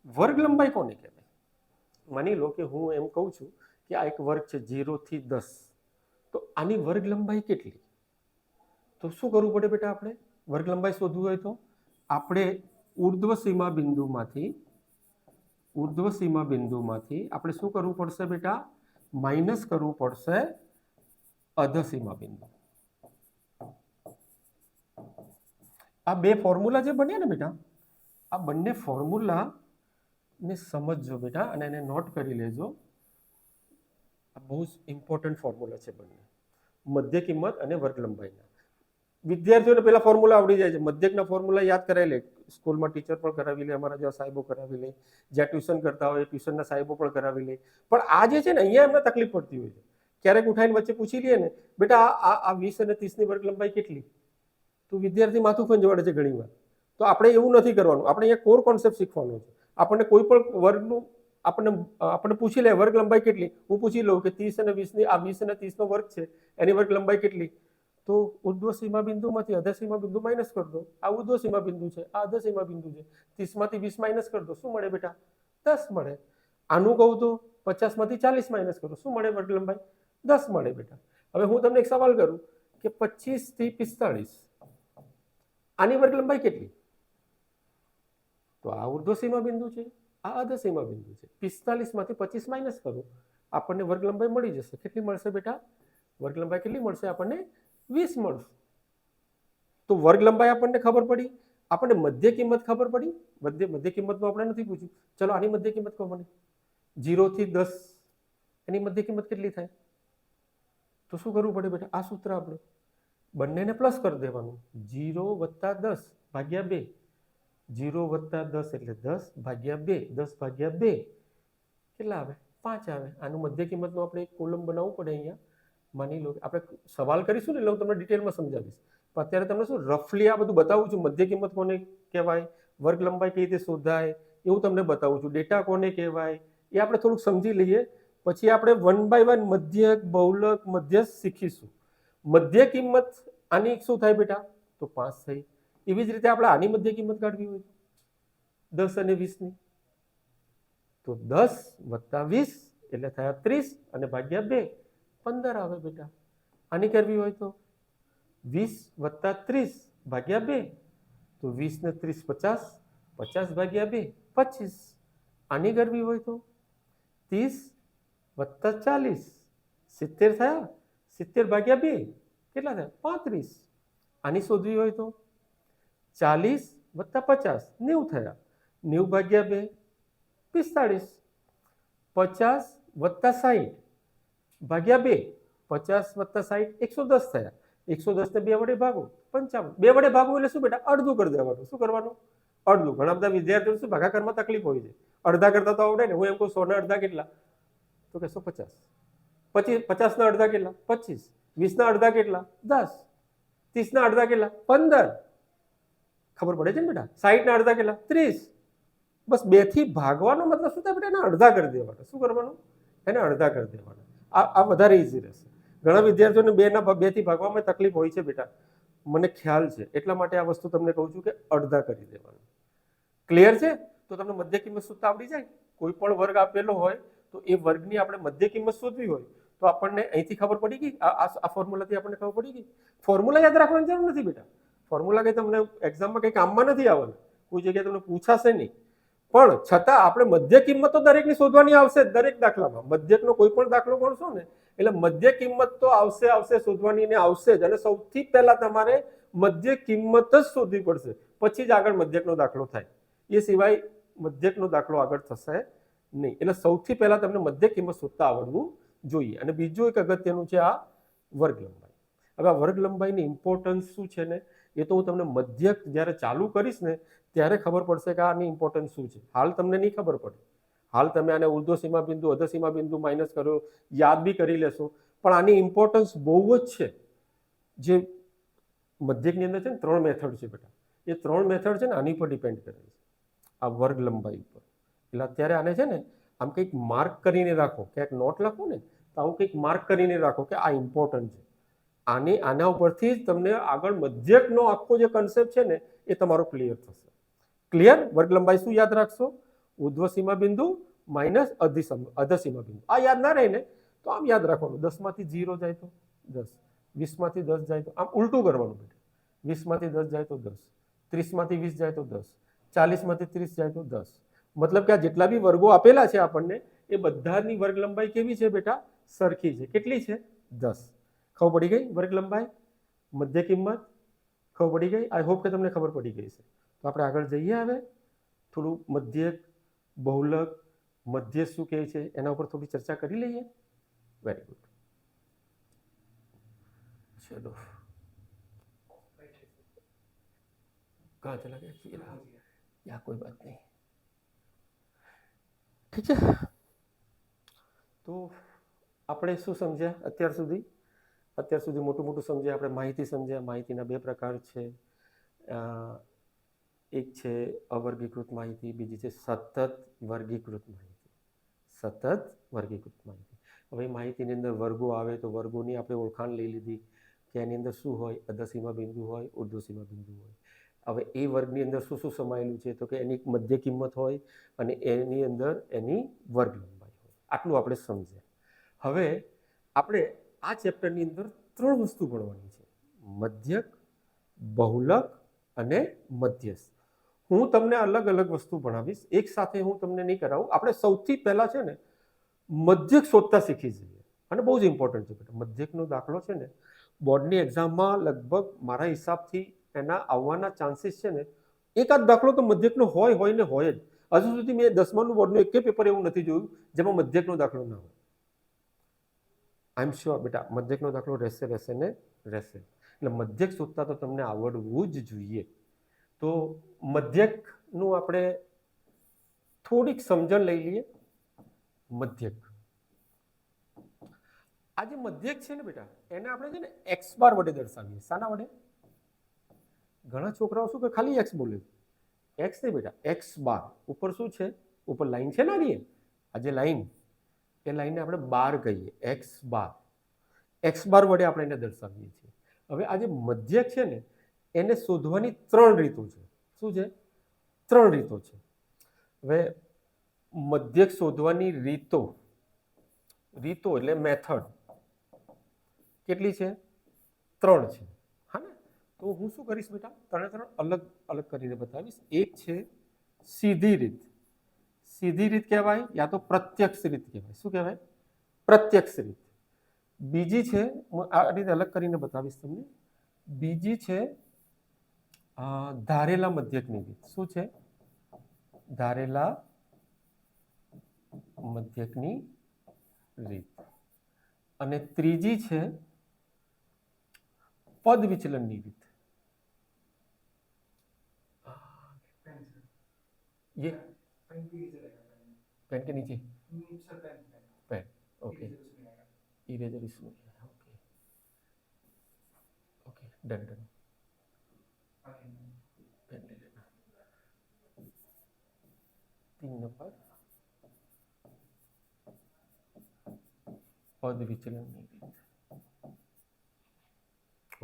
વર્ગ લંબાઈ કોને કહેવાય? માની લો કે હું એમ કહું છું કે આ એક વર્ગ છે 0 થી 10, તો આની વર્ગ લંબાઈ કેટલી? તો શું કરવું પડે બેટા? આપણે વર્ગ લંબાઈ શોધવું હોય તો આપણે ઉર્ધ્વ સીમા બિંદુમાંથી આપણે શું કરવું પડશે બેટા? માઇનસ કરવું પડશે અધસીમા બિંદુ. આ બે ફોર્મ્યુલા જે બન્યા ને બેટા, આ બંને ફોર્મ્યુલા ને સમજજો બેટા અને એને નોટ કરી લેજો. આ બહુ જ ઇમ્પોર્ટન્ટ ફોર્મ્યુલા છે બંને, મધ્ય કિંમત અને વર્ગ લંબાઈના. વિદ્યાર્થીઓને પેલા ફોર્મ્યુલા આવડી જાય છે, મધ્યકના ફોર્મ્યુલા યાદ કરાવી લે, સ્કૂલમાં ટીચર પણ કરાવી લે, અમારા જેવા સાહેબો કરાવી લે, જ્યાં ટ્યુશન કરતા હોય ટ્યુશનના સાહેબો પણ કરાવી લે. પણ આ જે છે ને અહીંયા એમને તકલીફ પડતી હોય છે. ક્યારેક ઉઠાઈને વચ્ચે પૂછી લઈએ ને, બેટા આ 20 અને 30 ની વર્ગ લંબાઈ કેટલી? તો વિદ્યાર્થી માથું ખંજવાડે છે ઘણી વાર. તો આપણે એવું નથી કરવાનું. આપણે અહીંયા કોર કોન્સેપ્ટ શીખવાનો છે. આપણને કોઈ પણ વર્ગનું આપણને પૂછી લે વર્ગ લંબાઈ કેટલી, હું પૂછી લઉં કે 30 અને 20 ની, આ 20 અને 30 નો વર્ગ છે, એની વર્ગ લંબાઈ કેટલી? તો ઉર્ધ્વ સીમા બિંદુમાંથી અધસીમા બિંદુ માઇનસ કરી દો. આ ઉર્ધ્વ સીમા બિંદુ છે, આ અધસીમા બિંદુ છે. 30 માંથી 20 માઇનસ કરી દો, શું મળે બેટા? 10 મળે. આનું કહું તો 50 માંથી 40 માઇનસ કરો, શું મળે વર્ગ લંબાઈ? 10 મળે બેટા. હવે હું તમને એક સવાલ કરું કે 25 થી 45 આની વર્ગ લંબાઈ કેટલી? તો આ ઉર્ધ્વ સીમા બિંદુ છે, આ અધસીમા બિંદુ છે. 45 માંથી 25 માઇનસ કરો, આપણને વર્ગ લંબાઈ મળી જશે. કેટલી મળશે બેટા? વર્ગ લંબાઈ કેટલી મળશે આપણને? 20 મળશે. તો વર્ગ લંબાઈ આપણને ખબર પડી, આપણને મધ્ય કિંમત ખબર પડી. મધ્ય કિંમતનું આપણે નથી પૂછ્યું. ચલો આની મધ્ય કિંમત કહો મને. 0 થી 10 એની મધ્ય કિંમત કેટલી થાય? તો શું કરવું પડે બેટા? આ સૂત્ર આપણે બંનેને પ્લસ કરી દેવાનું. 0 + 10 ભાગ્યા 2. 0 + 10 એટલે 10 ભાગ્યા 2. 10 ભાગ્યા 2 કેટલા આવે? 5 આવે. આનું મધ્ય કિંમતનું આપણે એક કોલમ બનાવવું પડે અહીંયા. માની લો કે આપણે સવાલ કરીશું ને એટલે હું તમને ડિટેલમાં સમજાવીશ. પણ અત્યારે તમને શું રફલી આ બધું બતાવું છું. મધ્ય કિંમત કોને કહેવાય, વર્ગ લંબાઈ કઈ રીતે શોધાય એવું તમને બતાવું છું. ડેટા કોને કહેવાય એ આપણે થોડુંક સમજી લઈએ. પછી આપણે 1 બાય 1 મધ્યક, બહુલક, મધ્યસ્થ શીખીશું. મધ્ય કિંમત આની શું થાય બેટા? તો 5 થઈ. એવી જ રીતે આપણે આની મધ્ય કિંમત કાઢવી હોય 10 અને 20 ની, તો 10 + 20 એટલે થયા 30 અને ભાગ્યા 2 15 આવે બેટા. આની કરવી હોય તો 20 + 30 ભાગ્યા 2, તો 20 ને 30 50, 50 ભાગ્યા 2 25. આની કરવી હોય તો 30 + 40 70 થયા. 70 ભાગ્યા 2 કેટલા થયા? 35. આની શોધવી હોય તો 40 + 50 90 થયા. 90 ભાગ્યા 2 45. 50 + 60 ભાગ્યા 2 50 + 60 110 થયા. 110 ને 2 વડે ભાગો 55. 2 વડે ભાગો એટલે શું બેટા? અડધું કરી દેવાનું. શું કરવાનું? અડધું. ઘણા બધા વિદ્યાર્થીઓ શું ભાગાકારમાં તકલીફ હોય છે. અડધા કરતા તો આવડે ને. હું એમ કહું 100 ના અડધા કેટલા? તો કે 150. 50 ના અડધા કેટલા? 25. 20 ના અડધા કેટલા? 10. 30 ના અડધા કેટલા? 15. ખબર પડે છે ને બેટા? 60 ના અડધા કેટલા? 30. બસ 2 થી ભાગવાનો મતલબ શું થાય બેટા? એને અડધા કરી દેવાના. શું કરવાનું? એને અડધા કરી દેવાના. આ વધારે ઈઝી રહેશે. ઘણા વિદ્યાર્થીઓને 2 થી ભાગવામાં તકલીફ હોય છે બેટા, મને ખ્યાલ છે. એટલા માટે આ વસ્તુ તમને કહું છું કે અડધા કરી દેવાનું. ક્લિયર છે? તો તમને મધ્ય કિંમત સૂત્ર આવડી જાય. કોઈ પણ વર્ગ આપેલો હોય તો એ વર્ગની આપણે મધ્ય કિંમત શોધવી હોય તો આપણને અહીંથી ખબર પડી ગઈ. આ ફોર્મ્યુલાથી આપણને ખબર પડી ગઈ. ફોર્મ્યુલા યાદ રાખવાની જરૂર નથી બેટા. ફોર્મ્યુલા કંઈ તમને એક્ઝામમાં કંઈ કામમાં નથી આવવાનું. કોઈ જગ્યાએ તમને પૂછાશે નહીં. પણ છતાં આપણે મધ્ય કિંમત તો દરેકની શોધવાની આવશે. દરેક દાખલામાં મધ્યકનો કોઈ પણ દાખલો ગણશો ને એટલે મધ્ય કિંમત તો આવશે શોધવાની ને આવશે જ. અને સૌથી પહેલા તમારે મધ્ય કિંમત જ શોધવી પડશે. પછી જ આગળ મધ્યકનો દાખલો થાય. એ સિવાય મધ્યકનો દાખલો આગળ થશે નહીં. એટલે સૌથી પહેલા તમને મધ્ય કિંમત શોધતા આવડવું જોઈએ. અને બીજું એક અગત્યનું છે આ વર્ગ લંબાઈ. હવે આ વર્ગ લંબાઈની ઇમ્પોર્ટન્સ શું છે ને એ તો હું તમને મધ્યક જ્યારે ચાલુ કરીશ ને ત્યારે ખબર પડશે કે આની ઇમ્પોર્ટન્સ શું છે. હાલ તમને નહીં ખબર પડે. હાલ તમે આને ઉર્ધ્વસીમા બિંદુ, અધસીમા બિંદુ માઇનસ કરો, યાદ બી કરી લેશો. પણ આની ઇમ્પોર્ટન્સ બહુ જ છે. જે મધ્યકની અંદર છે ને 3 મેથડ છે બેટા. એ 3 મેથડ છે ને આની પર ડિપેન્ડ કરે છે, આ વર્ગ લંબાઈ ઉપર. એટલે અત્યારે આને છે ને આમ કંઈક માર્ક કરીને રાખો. ક્યાંક નોટ લખો ને તો આવું કંઈક માર્ક કરીને રાખો કે આ ઇમ્પોર્ટન્ટ છે. આના ઉપરથી જ તમને આગળ મધ્યકનો આખો જે કન્સેપ્ટ છે ને એ તમારો ક્લિયર થશે. ક્લિયર? વર્ગ લંબાઈ શું યાદ રાખશો? ઉર્ધ્વસીમા બિંદુ માઇનસ અધસીમા બિંદુ. આ યાદ ના રહે ને તો આમ યાદ રાખવાનું. 10 માંથી 0 જાય તો 10, 20 માંથી 10 જાય તો આમ ઉલટું કરવાનું બેટા. 20 માંથી 10 જાય તો 10, 30 માંથી 20 જાય તો 10, 40 માંથી 30 જાય તો 10. મતલબ કે આ જેટલા બી વર્ગો આપેલા છે આપણને એ બધાની વર્ગ લંબાઈ કેવી છે બેટા? સરખી છે. કેટલી છે? 10. ખબર પડી ગઈ? વર્ગ લંબાઈ, મધ્ય કિંમત ખબર પડી ગઈ? આઈ હોપ કે તમને ખબર પડી ગઈ છે. તો આપણે આગળ જઈએ. હવે થોડું મધ્યક, બહુલક, મધ્ય શું કહે છે એના ઉપર થોડી ચર્ચા કરી લઈએ. Very good. ચલો कहाँ चला गया? ये रहा। या कोई बात नहीं. ઠીક છે. તો આપણે શું સમજ્યા અત્યાર સુધી? અત્યાર સુધી મોટું સમજ્યા. આપણે માહિતી સમજ્યા. માહિતીના 2 પ્રકાર છે. એક છે અવર્ગીકૃત માહિતી, બીજી છે સતત વર્ગીકૃત માહિતી. સતત વર્ગીકૃત માહિતી. હવે માહિતીની અંદર વર્ગો આવે તો વર્ગોની આપણે ઓળખાણ લઈ લીધી કે એની અંદર શું હોય? અધસીમા બિંદુ હોય, ઉર્ધ્વસીમા બિંદુ હોય. હવે એ વર્ગની અંદર શું સમાયેલું છે? તો કે એની મધ્ય કિંમત હોય અને એની અંદર એની વર્ગ લંબાઈ હોય. આટલું આપણે સમજ્યા. હવે આપણે આ ચેપ્ટરની અંદર 3 વસ્તુ ભણવાની છે: મધ્યક, બહુલક અને મધ્યસ્થ. હું તમને અલગ અલગ વસ્તુ ભણાવીશ, એક સાથે હું તમને નહીં કરાવું. આપણે સૌથી પહેલા છે ને મધ્યક શોધતા શીખી જઈએ. અને બહુ જ ઇમ્પોર્ટન્ટ છે બેટા. મધ્યકનો દાખલો છે ને બોર્ડની એક્ઝામમાં લગભગ મારા હિસાબથી એના આવવાના ચાન્સીસ છે ને એકાદ દાખલો તો મધ્યકનો હોય ને હોય જ. હજુ સુધી મેં 10માનું બોર્ડનું એક પેપર એવું નથી જોયું જેમાં મધ્યકનો દાખલો ના હોય. આઈ એમ શ્યોર બેટા મધ્યકનો દાખલો રહેશે ને રહેશે. એટલે મધ્યક શોધતા તો તમને આવડવું જ જોઈએ. તો મધ્યકનું આપણે થોડીક સમજણ લઈ લઈએ. મધ્યક, આ જે મધ્યક છે ને બેટા, એને આપણે છે ને એક્સ બાર વડે દર્શાવીએ. શાના વડે? ઘણા છોકરાઓ શું કે ખાલી એક્સ બોલે. એક્સ નહીં બેટા, એક્સ બાર. ઉપર શું છે? ઉપર લાઈન છે ને, આ જે લાઈન, એ લાઈનને આપણે બાર કહીએ, એક્સ બાર. એક્સ બાર વડે આપણે એને દર્શાવીએ છીએ. હવે આ જે મધ્યક છે ને, એને શોધવાની 3 રીતો છે. શું છે? 3 રીતો છે. હવે મધ્યક શોધવાની રીતો એટલે મેથડ કેટલી છે? 3 છે. હા ને? તો હું શું કરીશ બેટા, 3 અલગ અલગ કરીને બતાવીશ. એક છે સીધી રીત. સીધી રીત કહેવાય, યા તો પ્રત્યક્ષ રીત કહેવાય. શું કહેવાય? પ્રત્યક્ષ રીત. બીજી છે, હું આ રીતે અલગ કરીને બતાવીશ તમને. બીજી છે ધારેલા મધ્યકની રીત. શું છે? ધારેલા મધ્યકની રીત. અને ત્રીજી છે પદ વિચલનની રીત. ये पेन के नीचे पेन, ओके. इरेजर इसमें, okay okay, done done. Pen ले लेना. 3 नंबर पद विचलनની રીત.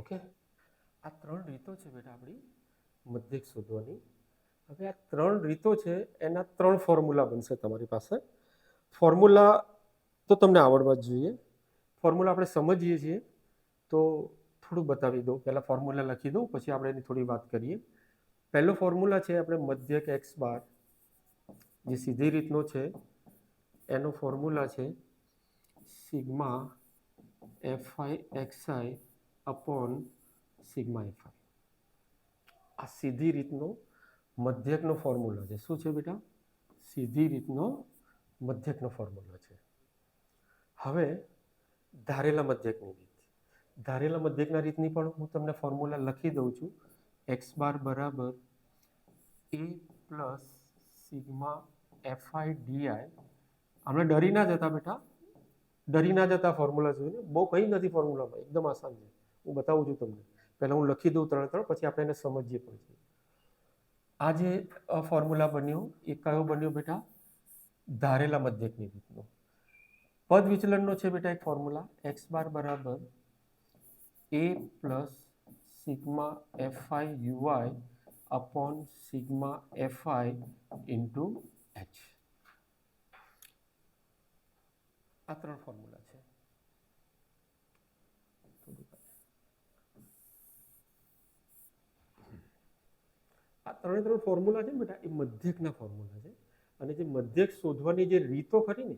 ઓકે, આ 3 રીતો છે બેટા આપણી મધ્યક શોધવાની. હવે આ 3 રીતો છે, એના 3 ફોર્મ્યુલા બનશે તમારી પાસે. ફોર્મ્યુલા તો તમને આવડવા જ જોઈએ. ફોર્મ્યુલા આપણે સમજીએ છીએ તો થોડું બતાવી દઉં. પહેલાં ફોર્મ્યુલા લખી દઉં, પછી આપણે એની થોડી વાત કરીએ. પહેલો ફોર્મ્યુલા છે આપણે મધ્યક એક્સ બાર, જે સીધી રીતનો છે, એનો ફોર્મ્યુલા છે sigma FI XI upon sigma FI. આ સીધી રીતનો મધ્યકનો ફોર્મ્યુલા છે. શું છે બેટા? સીધી રીતનો મધ્યકનો ફોર્મ્યુલા છે. હવે ધારેલા મધ્યકની રીત. ધારેલા મધ્યકના રીતની પણ હું તમને ફોર્મ્યુલા લખી દઉં છું. એક્સ બાર બરાબર A plus sigma FI D I. હમણાં ડરી ના જતા બેટા, ડરી ના જતા. ફોર્મ્યુલા જોઈને બહુ કંઈ નથી ફોર્મ્યુલામાં, એકદમ આસાન છે. હું બતાવું છું તમને. પહેલાં હું લખી દઉં 3, પછી આપણે એને સમજીએ પછી. આ જે ફોર્મ્યુલા બન્યો એ કયો બન્યો બેટા? ધારેલા મધ્યકની રીતનો. પદ વિચલનનો છે બેટા એક ફોર્મ્યુલા, એક્સ બાર બરાબર A plus sigma F I U I upon sigma F I into H. આ 3 ફોર્મ્યુલા છે. આ 3 ફોર્મ્યુલા છે ને બેટા, એ મધ્યકના ફોર્મ્યુલા છે. અને જે મધ્યક શોધવાની જે રીતો ખરી ને,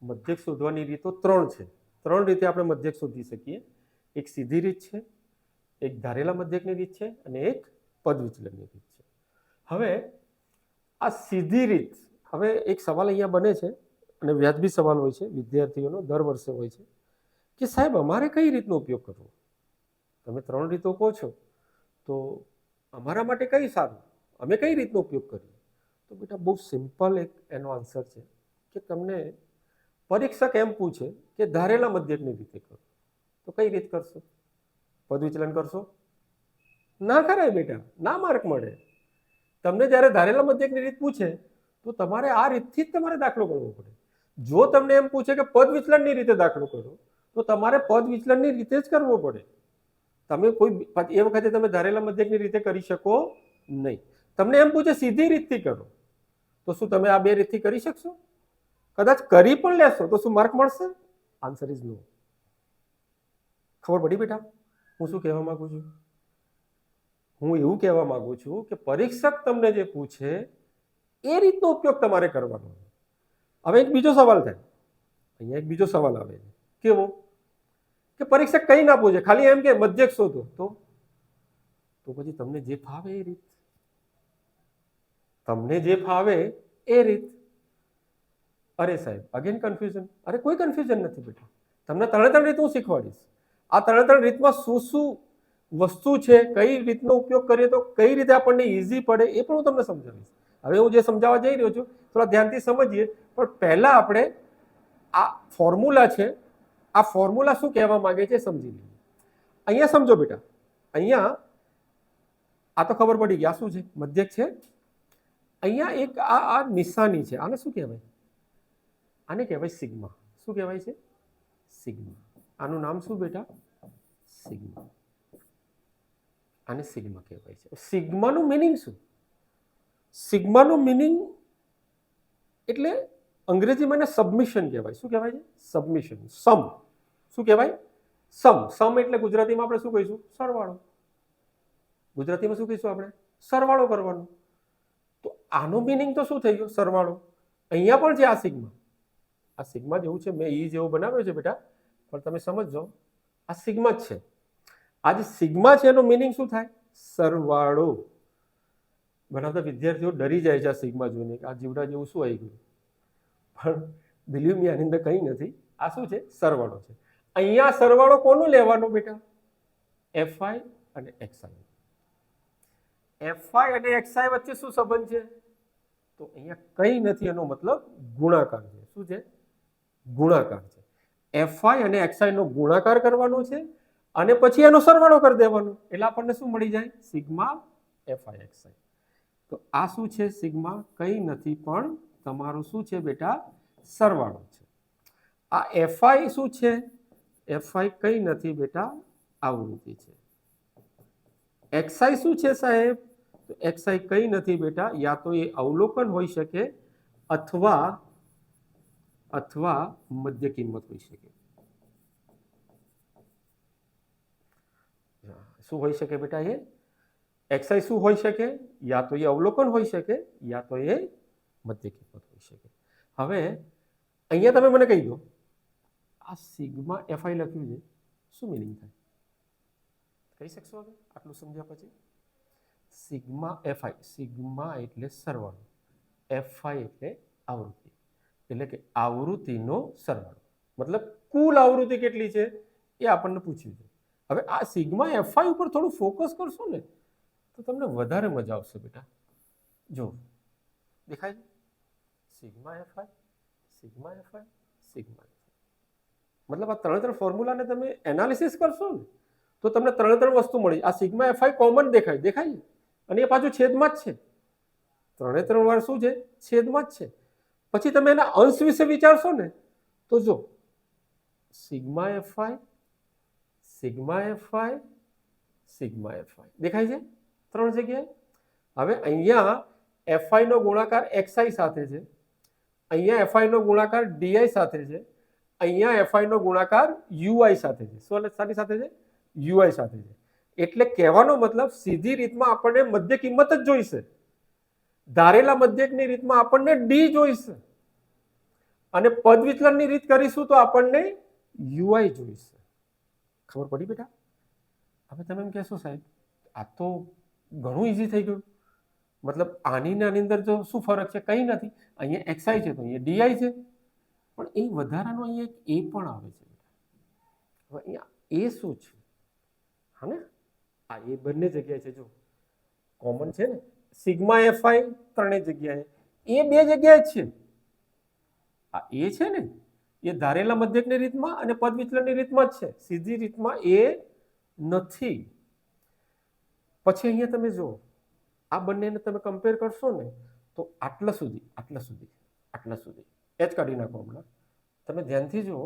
મધ્યક શોધવાની રીતો 3 છે. 3 રીતે આપણે મધ્યક શોધી શકીએ. એક સીધી રીત છે, એક ધારેલા મધ્યકની રીત છે, અને એક પદ વિચલનની રીત છે. હવે આ સીધી રીત, હવે એક સવાલ અહીંયા બને છે, અને વ્યાજબી સવાલ હોય છે વિદ્યાર્થીઓનો, દર વર્ષે હોય છે, કે સાહેબ અમારે કઈ રીતનો ઉપયોગ કરવો? તમે 3 રીતો કહો છો, તો અમારા માટે કઈ સારું? અમે કઈ રીતનો ઉપયોગ કરીએ? તો બેટા બહુ સિમ્પલ એક એનો આન્સર છે કે તમને પરીક્ષક એમ પૂછે કે ધારેલા મધ્યકની રીતે કરો, તો કઈ રીત કરશો? પદ વિચલન કરશો? ના કરાય બેટા, ના માર્ક મળે. તમને જ્યારે ધારેલા મધ્યકની રીત પૂછે તો તમારે આ રીતથી જ તમારે દાખલો ગણવો પડે. જો તમને એમ પૂછે કે પદ વિચલનની રીતે દાખલો કરો, તો તમારે પદ વિચલનની રીતે જ કરવો પડે. તમે કોઈ એ વખતે તમે ધારેલા મધ્યકની રીતે કરી શકો નહીં. તમને એમ પૂછે સીધી રીતથી કરો, તો શું તમે આ 2 રીતથી કરી શકશો? કદાચ કરી પણ લેશો તો શું માર્ક મળશે? Answer is no. ખબર પડી બેટા હું શું કહેવા માંગુ છું? હું એવું કહેવા માંગુ છું કે પરીક્ષક તમને જે પૂછે એ રીતનો ઉપયોગ તમારે કરવાનો. હવે એક બીજો સવાલ થાય, અહીંયા એક બીજો સવાલ આવે છે. કેવો? કે પરીક્ષક કંઈ ના પૂછે, ખાલી એમ કે મધ્યક શોધો, તો પછી તમને જે ફાવે એ રીત. તમને જે ફાવે એ રીત. અરે સાહેબ, અગેન કન્ફ્યુઝન. અરે કોઈ કન્ફ્યુઝન નથી બેટા. તમને ત્રણે રીત હું શીખવાડીશ. આ ત્રણ રીતમાં શું શું વસ્તુ છે, કઈ રીતનો ઉપયોગ કરીએ તો કઈ રીતે આપણને ઇઝી પડે એ પણ હું તમને સમજાવીશ. હવે હું જે સમજાવવા જઈ રહ્યો છું થોડા ધ્યાનથી સમજીએ, પણ પહેલા આપણે આ ફોર્મ્યુલા છે, આ ફોર્મ્યુલા શું કહેવા માંગે છે સમજી લઈએ. અહીંયા સમજો બેટા, અહીંયા આ તો ખબર પડી ગઈ આ શું છે, મધ્યક છે. અહીંયા એક આ નિશાની છે, આને શું કહેવાય? આને કહેવાય સિગ્મા. શું કહેવાય છે? સિગ્મા. આનું નામ શું બેટા? સિગ્મા. આને સિગ્મા કહેવાય છે. સિગ્માનું મિનિંગ શું? સિગ્માનું મિનિંગ એટલે અંગ્રેજીમાં એને સબમિશન કહેવાય. શું કહેવાય છે? સબમિશન. સમ. શું કહેવાય? સમ. સમ એટલે ગુજરાતીમાં આપણે શું કહીશું? સરવાળો. ગુજરાતીમાં શું કહીશું આપણે? સરવાળો કરવાનો. તો આનો મિનિંગ તો શું થઈ ગયો? સરવાળો. અહીંયા પણ છે આ સિગ્મા. આ સિગ્મા જેવું છે, મેં ઈ જેવો બનાવ્યો છે બેટા, પણ તમે સમજજો આ સિગ્મા જ છે. આ જે સિગ્મા છે એનો મિનિંગ શું થાય? સરવાળો. બનાવતા વિદ્યાર્થીઓ ડરી જાય છે આ સિગ્મા જોઈને, આ જીવડા જેવું શું આવી ગયું, પણ બિલીવ મી આની અંદર કંઈ નથી. આ શું છે? સરવાળો છે. અહીંયા સરવાળો કોનું લેવાનો બેટા? એફઆઈ અને એક્સઆઈ. એફઆઈ અને એક્સઆઈ વચ્ચે શું સંબંધ છે? તો અહીંયા કંઈ નથી, એનો મતલબ ગુણાકાર છે. શું છે? ગુણાકાર છે. એફઆઈ અને એક્સઆઈ નો ગુણાકાર કરવાનો છે અને પછી એનો સરવાળો કરી દેવાનો, એટલે આપણને શું મળી જાય? Sigma FI XI. તો આ શું છે? સિગ્મા કંઈ નથી પણ તમારું શું છે બેટા? સરવાળો છે. આ એફઆઈ શું છે? એફઆઈ કંઈ નથી બેટા, આવૃત્તિ છે. એક્સઆઈ શું છે સાહેબ? તો એક્સઆઈ કંઈ નથી બેટા, યા તો એ અવલોકન હોઈ શકે અથવા મધ્ય કિંમત હોઈ શકે. શું હોઈ શકે બેટા? એ એક્સઆઈ શું હોઈ શકે? યા તો એ અવલોકન હોઈ શકે યા તો એ મધ્ય કિંમત હોઈ શકે. હવે અહીંયા તમે મને કહી દો, આ સિગ્મા એફઆઈ લખ્યું છે, શું મિનિંગ થાય? કહી શકશો હવે આટલું સમજ્યા પછી? સિગ્મા એફઆઈ, સિગ્મા એટલે સરવાળો, એફઆઈ એટલે આવૃત્તિ, એટલે કે આવૃત્તિનો સરવાળો. મતલબ કુલ આવૃત્તિ કેટલી છે એ આપણને પૂછ્યું છે. હવે આ સિગ્મા એફઆઈ ઉપર થોડું ફોકસ કરશો ને તો તમને વધારે મજા આવશે બેટા. જો દેખાય છે? Sigma FI, sigma FI, sigma FI. મતલબ આ ત્રણ ફોર્મ્યુલાને તમે એનાલિસિસ કરશો ને તો તમને ત્રણ વસ્તુ મળી. આ સિગ્મા એફઆઈ કોમન દેખાય છે અને એ પાછું છેદમાં જ છે. ત્રણ વાર શું છે? છેદમાં જ છે. પછી તમે એના અંશ વિશે વિચારશો ને તો જો sigma FI, sigma FI, sigma FI દેખાય છે ત્રણ જગ્યાએ. હવે અહીંયા એફઆઈ નો ગુણાકાર એક્સઆઈ સાથે છે, અહીંયા એફઆઈ નો ગુણાકાર ડીઆઈ સાથે છે, અહીંયા એફઆઈ નો ગુણાકાર યુઆઈ સાથે છે. શું સાની સાથે છે? યુઆઈ સાથે છે. એટલે કહેવાનો મતલબ સીધી રીતમાં આપણને મધ્ય કિંમત જ જોઈશે, ધારેલા મધ્યકની રીતમાં આપણને ડી જોઈશે, અને પદ વિચલનની રીત કરીશું તો આપણને યુઆઈ જોઈશે. ખબર પડી બેટા? હવે તમે એમ કહેશો સાહેબ આ તો ઘણું ઈઝી થઈ ગયું, મતલબ આની ને આની અંદર જો શું ફરક છે? કંઈ નથી. અહીંયા એક્સઆઈ છે તો અહીંયા ડીઆઈ છે, પણ એ વધારાનો અહીંયા એક એ પણ આવે છે. હવે અહીંયા એ શું છે? હા ને, આ એ બંને જગ્યાએ છે, જો કોમન છે ને. સિગ્મા એફઆઈ ત્રણેય જગ્યાએ, એ બે જગ્યાએ જ છે. આ એ છે ને એ ધારેલા મધ્યકની રીતમાં અને પદ વિચલનની રીતમાં જ છે, સીધી રીતમાં એ નથી. પછી અહીંયા તમે જો આ બંનેને તમે કમ્પેર કરશો ને તો આટલા સુધી, આટલા સુધી, આટલા સુધી એચ કાઢી નાખો. હમણાં તમે ધ્યાનથી જુઓ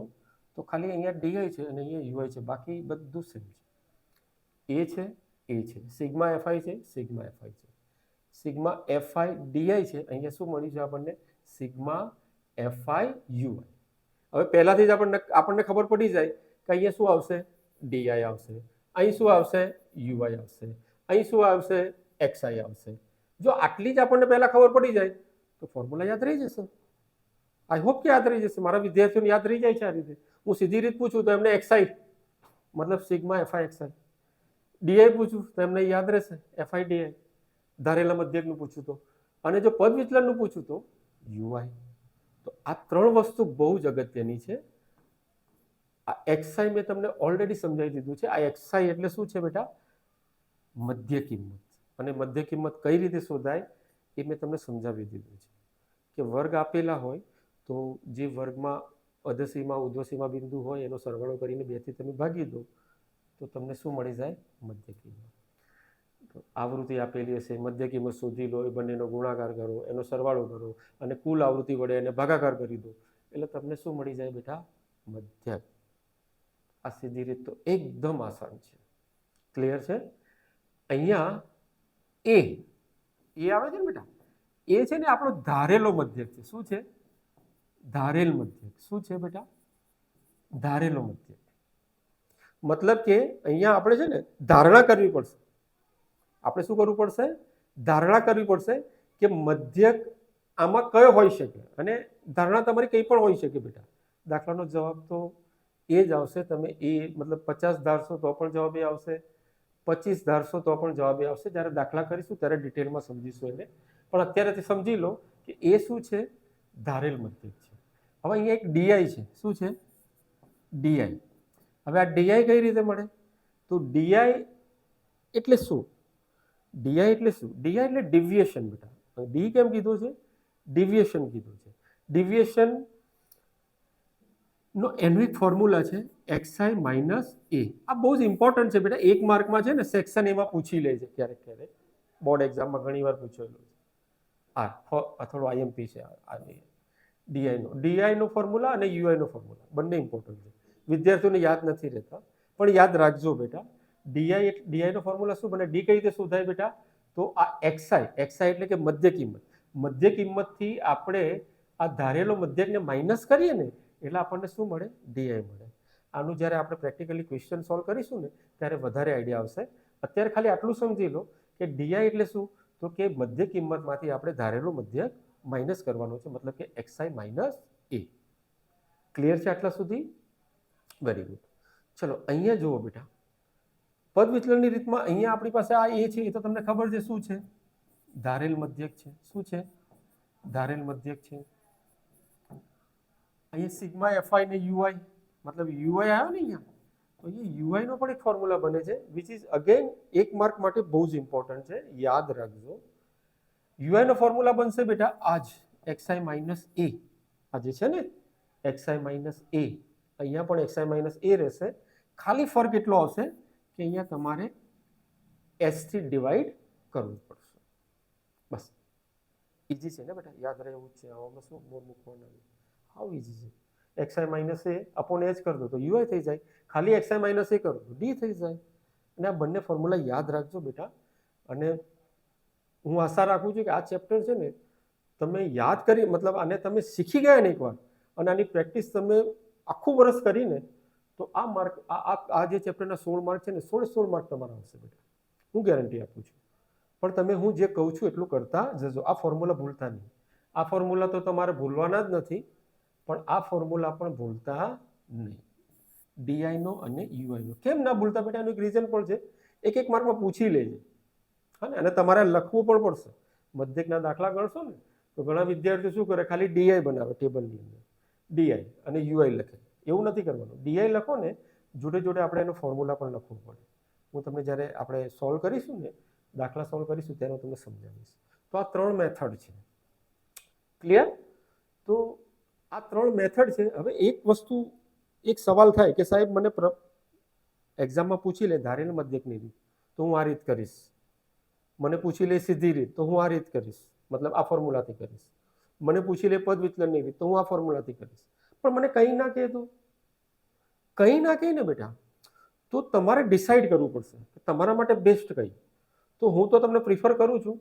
તો ખાલી અહીંયા ડીઆઈ છે અને અહીંયા યુઆઈ છે, બાકી બધું સેમ છે. એ છે, એ છે, સિગ્મા એફઆઈ છે, સિગ્મા એફઆઈ છે, સિગ્મા એફઆઈ ડીઆઈ છે, અહીંયા શું મળ્યું છે આપણને? Sigma F I UI. હવે પહેલાથી જ આપણને ખબર પડી જાય કે અહીંયા શું આવશે? ડીઆઈ આવશે, અહીં શું આવશે? યુઆઈ આવશે, અહીં શું આવશે? એક્સઆઈ આવશે. જો આટલી જ આપણને પહેલા ખબર પડી જાય તો ફોર્મ્યુલા યાદ રહી જશે. આઈ હોપ કે યાદ રહી જશે. મારા વિદ્યાર્થીઓને યાદ રહી જાય છે આ રીતે. હું સીધી રીત પૂછું તો એમને એક્સઆઈ મતલબ સિગ્મા એફઆઈ એક્સઆઈ, ડીઆઈ પૂછું તો એમને યાદ રહેશે એફઆઈ ડીઆઈ, ધારેલા મધ્યકનું પૂછું તો, અને જો પદ વિચલનનું પૂછું તો યુઆઈ. તો આ ત્રણ વસ્તુ બહુ જ અગત્યની છે. આ એક્સઆઈ મેં તમને ઓલરેડી સમજાવી દીધું છે. આ એક્સઆઈ એટલે શું છે બેટા? મધ્ય કિંમત. અને મધ્ય કિંમત કઈ રીતે શોધાય એ મેં તમને સમજાવી દીધું છે કે વર્ગ આપેલા હોય તો જે વર્ગમાં અધસીમા ઉધ્વસીમા બિંદુ હોય એનો સરવાળો કરીને 2 થી તમે ભાગી દો તો તમને શું મળી જાય? મધ્ય કિંમત. તો આવૃત્તિ આપેલી હશે, મધ્ય કિંમત શોધી લો, એ બંનેનો ગુણાકાર કરો, એનો સરવાળો કરો અને કુલ આવૃત્તિ વડે એને ભાગાકાર કરી દો એટલે તમને શું મળી જાય બેટા? મધ્યક. આ સીધી રીત તો એકદમ આસાન છે. ક્લિયર છે? અહીંયા એ આવે છે ને બેટા, એ છે ને આપણો ધારેલો મધ્યક છે. શું છે? ધારેલ મધ્યક. શું છે બેટા? ધારેલો મધ્યક. મતલબ કે અહીંયા આપણે છે ને ધારણા કરવી પડશે. આપણે શું કરવું પડશે? ધારણા કરવી પડશે કે મધ્યક આમાં કયો હોઈ શકે. અને ધારણા તમારી કંઈ પણ હોઈ શકે બેટા. દાખલાનો જવાબ તો એ જ આવશે. તમે એ મતલબ 50 ધારશો તો પણ જવાબ એ આવશે, 25 ધારશો તો પણ જવાબ એ આવશે. જ્યારે દાખલા કરીશું ત્યારે ડિટેલમાં સમજીશું એને. પણ અત્યારે સમજી લો કે એ શું છે? ધારેલ મધ્યક છે. હવે અહીંયા એક ડીઆઈ છે. શું છે? ડીઆઈ. હવે આ ડીઆઈ કઈ રીતે મળે? તો ડીઆઈ એટલે શું? ડીઆઈ એટલે શું? ડીઆઈ એટલે ડિવિએશન બેટા. ડી કેમ કીધું છે? ડિવિએશન કીધું છે. ડિવિએશન નો એનું એક ફોર્મ્યુલા છે એક્સઆઈ માઇનસ એ. આ બહુ જ ઇમ્પોર્ટન્ટ છે બેટા. 1 માર્કમાં છે ને સેક્શન એમાં પૂછી લે છે ક્યારેક ક્યારેક. બોર્ડ એક્ઝામમાં ઘણી વાર પૂછેલું છે. થોડો આઈએમપી છે ડીઆઈનો ફોર્મ્યુલા અને યુઆઈનો ફોર્મ્યુલા બંને ઇમ્પોર્ટન્ટ છે. વિદ્યાર્થીઓને યાદ નથી રહેતા પણ યાદ રાખજો બેટા. ડીઆઈનો ફોર્મ્યુલા શું બને? ડી કઈ રીતે શોધાય બેટા? તો આ એક્સઆઈ એટલે કે મધ્ય કિંમત. મધ્ય કિંમતથી આપણે આ ધારેલો મધ્યકને માઇનસ કરીએ ને એટલે આપણને શું મળે? ડીઆઈ મળે. આનું જ્યારે આપણે પ્રેક્ટિકલી ક્વેશ્ચન સોલ્વ કરીશું ને ત્યારે વધારે આઈડિયા આવશે. અત્યારે ખાલી આટલું સમજી લો કે ડીઆઈ એટલે શું? તો કે મધ્ય કિંમતમાંથી આપણે ધારેલો મધ્યક માઇનસ કરવાનો છે. મતલબ કે એક્સઆઈ માઇનસ એ. ક્લિયર છે આટલા સુધી? Very good. ચલો અહીંયા જુઓ બેટા. પદ વિચલનની રીતમાં અહીંયા આપણી પાસે આ એ છે એ તો તમને ખબર છે શું છે? ધારેલ મધ્યક છે. શું છે? ધારેલ મધ્યક છે. અહીંયા સિગ્મા એફઆઈ ને યુઆઈ, મતલબ યુઆઈ આવ્યો ને અહીંયા, તો અહીંયા યુઆઈ નો પણ એક ફોર્મ્યુલા બને છે વિચ ઇઝ અગેન 1 માર્ક માટે બહુ જ ઇમ્પોર્ટન્ટ છે. યાદ રાખજો. યુઆઈ નો ફોર્મ્યુલા બનશે બેટા આજ એક્સઆઈ માઇનસ એ. આ જે છે ને એક્સઆઈ માઇનસ એ, અહીંયા પણ એક્સઆઈ માઇનસ એ રહેશે. ખાલી ફરક એટલો આવશે કે અહીંયા તમારે એસ થી ડિવાઈડ કરવું પડશે. બસ. ઇઝી છે ને બેટા? યાદ રહે એવું જ છે. આમાં શું મોર મૂકવાનું? હાઉ ઇઝી છે. એક્સઆઈ માઇનસ એ અપોન એચ કરી દો તો યુઆઈ થઈ જાય. ખાલી એક્સઆઈ માઇનસ એ કરો તો ડી થઈ જાય. અને આ બંને ફોર્મ્યુલા યાદ રાખજો બેટા. અને હું આશા રાખું છું કે આ ચેપ્ટર છે ને તમે યાદ કરી, મતલબ આને તમે શીખી ગયા ને એકવાર અને આની પ્રેક્ટિસ તમે આખું વર્ષ કરીને તો આ માર્ક આ જે ચેપ્ટરના 16 માર્ક છે ને 16 માર્ક તમારા આવશે બેટા. હું ગેરંટી આપું છું. પણ તમે હું જે કહું છું એટલું કરતા જજો. આ ફોર્મ્યુલા ભૂલતા નહીં. આ ફોર્મ્યુલા તો તમારે ભૂલવાના જ નથી, પણ આ ફોર્મ્યુલા પણ ભૂલતા નહીં. ડીઆઈનો અને યુઆઈનો કેમ ના ભૂલતા બેટા? એનું એક રીઝન પણ છે. 1 માર્કમાં પૂછી લેજે. હા ને? અને તમારે લખવું પણ પડશે. મધ્યકના દાખલા ગણશો ને તો ઘણા વિદ્યાર્થીઓ શું કરે? ખાલી ડીઆઈ બનાવે ટેબલની અંદર, ડીઆઈ અને યુઆઈ લખે. એવું નથી કરવાનું. ડીઆઈ લખો ને જોડે જોડે આપણે એનો ફોર્મ્યુલા પણ લખવું પડે. હું તમને જ્યારે આપણે સોલ્વ કરીશું ને, દાખલા સોલ્વ કરીશું ત્યારે હું તમને સમજાવીશ. તો આ 3 મેથડ છે. ક્લિયર? તો આ 3 મેથડ છે. હવે એક વસ્તુ, એક સવાલ થાય કે સાહેબ મને એક્ઝામમાં પૂછી લે ધારેલ મધ્યકની રીત તો હું આ રીત કરીશ. મને પૂછી લે સીધી રીત તો હું આ રીત કરીશ, મતલબ આ ફોર્મ્યુલાથી કરીશ. મને પૂછી લે પદ વિચલનની રીત તો હું આ ફોર્મ્યુલાથી કરીશ. પણ મને કંઈ ના કહે તો? કંઈ ના કહે ને બેટા તો તમારે ડિસાઈડ કરવું પડશે કે તમારા માટે બેસ્ટ કઈ. તો હું તો તમને પ્રિફર કરું છું,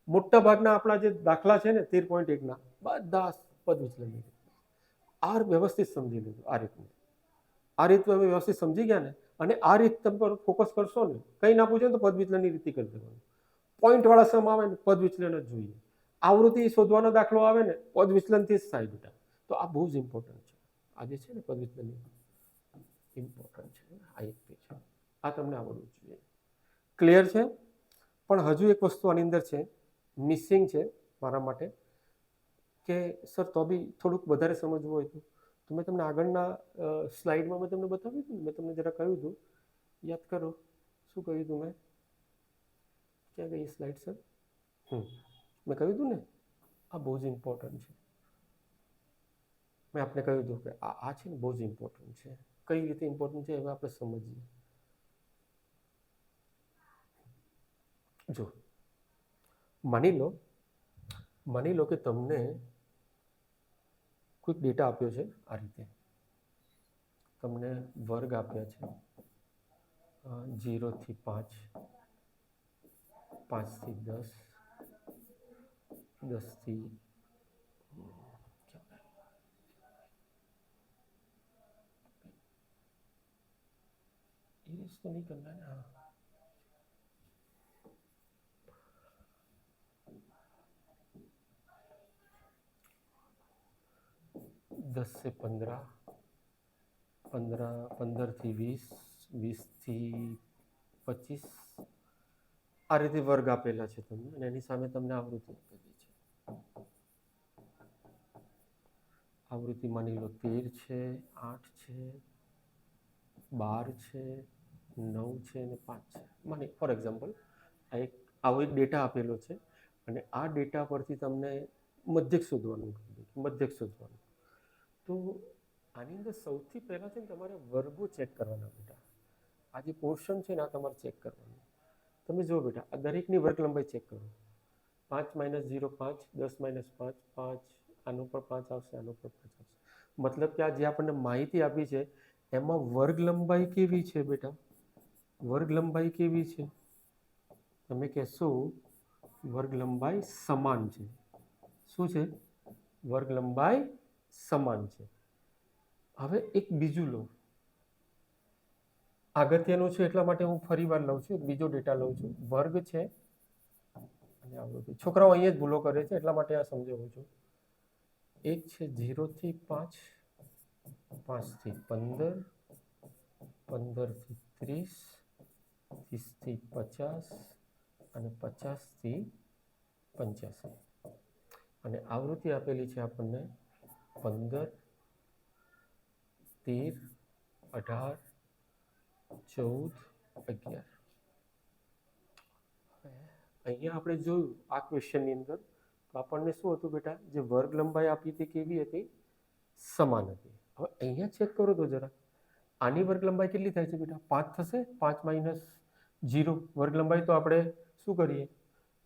મોટા ભાગના આપણા જે દાખલા છે ને 13.1 બધા પદ વિચલનની રીત આ વ્યવસ્થિત સમજી લીધું. આ રીત તમે વ્યવસ્થિત સમજી ગયા ને અને આ રીત તમે ફોકસ કરશો ને, કંઈ ના પૂછે તો પદ વિચલનની રીત કરી દેવાનું. પોઈન્ટ વાળા સમ આવે ને પદ વિચલન જ જોઈએ. આવૃત્તિ શોધવાનો દાખલો આવે ને પદ વિચલનથી જ થાય બેટા. તો આ બહુ જ ઇમ્પોર્ટન્ટ છે. આ જે છે ને પદ વિચલનની ઇમ્પોર્ટન્ટ છે. આ એક છે, આ તમને આવડવું જોઈએ. ક્લિયર છે? પણ હજુ એક વસ્તુ આની અંદર છે, મિસિંગ છે મારા માટે, કે સર તો બી થોડુંક વધારે સમજવું હોય તો મેં તમને આગળના સ્લાઇડમાં મેં તમને બતાવ્યું હતું ને, મેં તમને જરા કહ્યું હતું, યાદ કરો શું કહ્યું હતું મેં? ક્યાં ગઈ સ્લાઇડ સર? મેં કહ્યું હતું ને આ બહુ જ ઇમ્પોર્ટન્ટ છે. મેં આપણે કહ્યું હતું કે આ છે ને બહુ જ ઇમ્પોર્ટન્ટ છે. કઈ રીતે ઇમ્પોર્ટન્ટ છે હવે આપણે સમજીએ. જો માની લો કે તમને કોઈક ડેટા આપ્યો છે. આ રીતે તમને વર્ગ આપ્યા છે 0 થી 5, 5 થી 10, 10 થી इरेज तो नहीं करना है. हाँ, 10 से 15, 15 થી 20, 20 થી 25 આ રીતે વર્ગ આપેલા છે તમને, અને એની સામે તમને આવૃત્તિ આપેલી છે. આવૃત્તિ માની લો 13 છે, 8 છે, 12 છે, 9 છે અને 5 છે. માની ફોર એક્ઝામ્પલ આવો એક ડેટા આપેલો છે, અને આ ડેટા પરથી તમને મધ્યક શોધવાનું. તો આની અંદર સૌથી પહેલાં છે ને તમારે વર્ગો ચેક કરવાના બેટા. આ જે પોર્શન છે ને આ તમારે ચેક કરવાનું. તમે જુઓ બેટા, આ દરેકની વર્ગ લંબાઈ ચેક કરો. 5 - 0 5, 10 - 5 5, આનો પર 5 આવશે, આનો પર 5 આવશે. મતલબ કે આ જે આપણને માહિતી આપી છે એમાં વર્ગ લંબાઈ કેવી છે બેટા? વર્ગ લંબાઈ કેવી છે? તમે કહેશો વર્ગ લંબાઈ સમાન છે. શું છે? વર્ગ લંબાઈ સમાન છે. હવે એક બીજું લો, અગત્યનું છે એટલા માટે હું ફરી વાર લઉં છું, એક બીજો ડેટા લઉં છું. વર્ગ છે અને આવૃત્તિ. છોકરાઓ અહીંયા જ ભૂલો કરે છે એટલા માટે આ સમજાવું છું. એક છે 0 થી 5, 5 થી 15, 15 થી 30, 30 થી 50 અને 50 થી 85. અને આવૃત્તિ આપેલી છે આપણને 15, 13, 18, 14, 11. અહીંયા આપણે જોયું આ ક્વેશ્ચનની અંદર તો આપણને શું હતું બેટા? જે વર્ગ લંબાઈ આપી હતી કેવી હતી? સમાન હતી. હવે અહીંયા ચેક કરો તો જરા, આની વર્ગ લંબાઈ કેટલી થાય છે બેટા? 5 થશે. 5 - 0 વર્ગ લંબાઈ તો આપણે શું કરીએ?